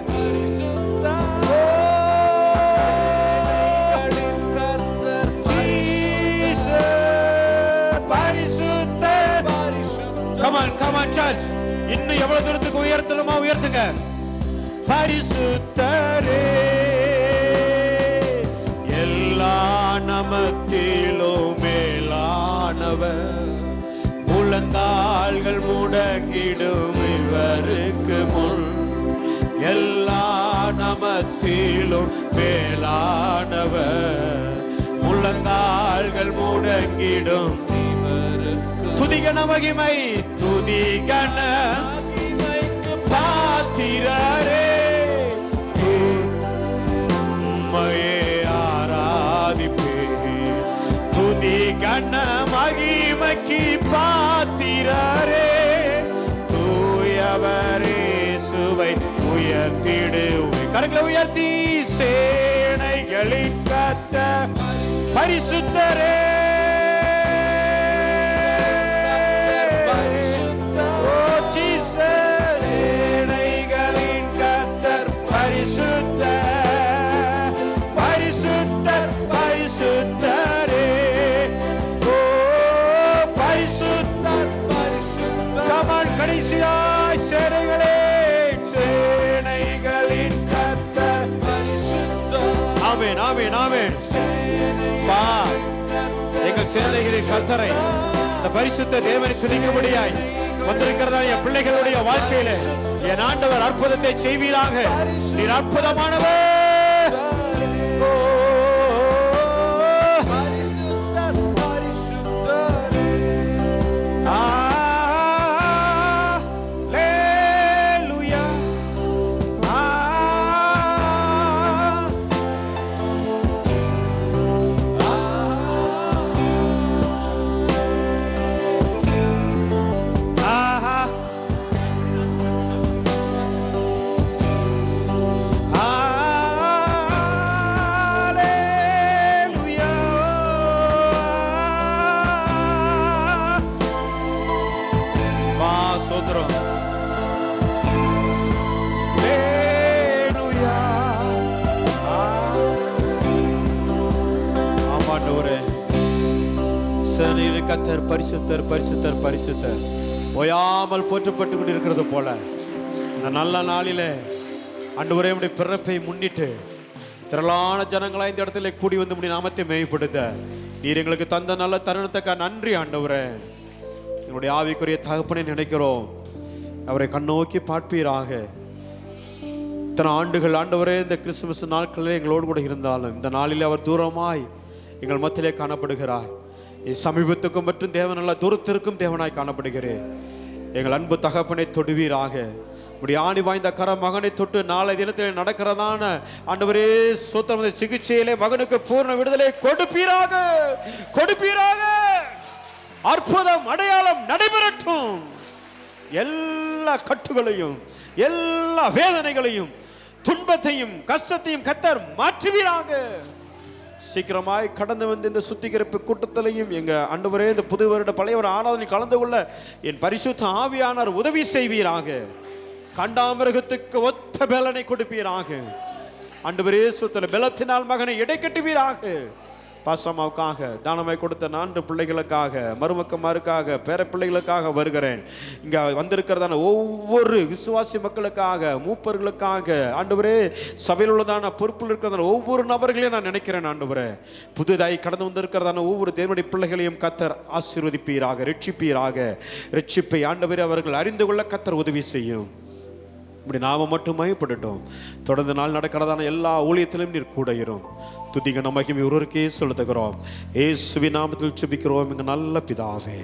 Come on church. இன்னும் எவ்வளவு தூரத்துக்கு உயர்த்தணுமா உயர்த்துங்க. பரிசுத்தரே எல்லா நமத்திலும் மேலானவர், முழங்கால்கள் முடங்கிடும் இவருக்கு முன். எல்லா நமத்திலும் மேலானவர், முழங்கால்கள் முடங்கிடும் துதிகன மகிமை துதிகன பாத்திரரே உம்மையே ஆராதிப்பே. துதிகன மகிமைக்கு பாத்திரரே தூயவரே சுவை உயர்த்திடுவே. கரங்களை உயர்த்தி சேனைகளின் கர்த்தர் பரிசுத்தரே ஆமென் ஆமென் ஆமென். பா எங்கள் சேனைகளின் கர்த்தரை இந்த பரிசுத்த தேவனை துதிக்கும்படியாய் வந்திருக்கிறதா என் பிள்ளைகளுடைய வாழ்க்கையில என் ஆண்டவர் அற்புதத்தை செய்வீராக. நீர் அற்புதமானவர். கர்த்தர் பரிசுத்தர் பரிசுத்தர் பரிசுத்தர் ஓயாமல் போற்றப்பட்டு கொண்டிருக்கிறது போல இந்த நல்ல நாளிலே ஆண்டவரே உம்முடைய பிறப்பை முன்னிட்டு திரளான ஜனங்களாய் இந்த இடத்துல கூடி வந்து உம்முடைய நாமத்தை மேய்ப்படுத்த நீர் எங்களுக்கு தந்த நல்ல தருணத்துக்காக நன்றி ஆண்டவரே. எங்களுடைய ஆவிக்குரிய தகப்பனை நினைக்கிறோம். அவரை கண்ணோக்கி பார்ப்பீராக. இத்தனை ஆண்டுகள் ஆண்டவரே இந்த கிறிஸ்துமஸ் நாட்களில் எங்களோடு கூட இருந்தாலும் இந்த நாளில் அவர் தூரமாய் எங்கள் மத்தியிலே காணப்படுகிறார். சமீபத்துக்கும் மற்றும் தேவனல்ல தூரத்திற்கும் தேவனாய் காணப்படுகிறேன். எங்கள் அன்பு தகப்பனை தொடுவீராக. உடைய ஆணி வாய்ந்த கர மகனை தொட்டு நாளை தினத்தில் நடக்கிறதான ஆண்டவரே சோத்திரம் சிகிச்சையிலே மகனுக்கு பூர்ண விடுதலை கொடுப்பீராக கொடுப்பீராக. அற்புதம் அடையாளம் நடைபெறட்டும். எல்லா கட்டுகளையும் எல்லா வேதனைகளையும் துன்பத்தையும் கஷ்டத்தையும் கர்த்தர் மாற்றுவீராக. சீக்கிரமாய் கடந்து வந்து இந்த சுத்திகரிப்பு கூட்டத்திலையும் எங்க ஆண்டவரே இந்த புது வருட பழைய ஒரு ஆராதனை கலந்து கொள்ள என் பரிசுத்த ஆவியானவர் உதவி செய்வீராக. கண்டாமிருகத்துக்கு ஒத்த பலனை கொடுப்பீராக. ஆண்டவரே சுத்தல பலத்தினால் மகனை இடை கட்டுவீராக. பாசமாவுக்காக தானமாய் கொடுத்த 4 பிள்ளைகளுக்காக மருமக்கமாருக்காக பேர பிள்ளைகளுக்காக வருகிறேன். இங்க வந்திருக்கிறதான ஒவ்வொரு விசுவாசி மக்களுக்காக மூப்பர்களுக்காக ஆண்டவரே சபையில் உள்ளதான பொறுப்பில் இருக்கிறதான ஒவ்வொரு நபர்களையும் நான் நினைக்கிறேன். ஆண்டவரே புதுதாய் கடந்து வந்திருக்கிறதான ஒவ்வொரு தேவனுடைய பிள்ளைகளையும் கர்த்தர் ஆசீர்வதிப்பீராக. ரட்சிப்பீராக. ரட்சிப்பை ஆண்டவரே அவர்கள் அறிந்து கொள்ள கர்த்தர் உதவி செய்யும். இப்படி நாம மட்டும் மயப்படட்டும். தொடர்ந்து நாள் நடக்கிறதான எல்லா ஊழியத்திலும் நீர் கூட இரும். துதிக நமக்கு ஒருவருக்கே செலுத்துகிறோம். இயேசுவின் நாமத்தில் ஜெபிக்கிறோம் எங்கள் நல்ல பிதாவே.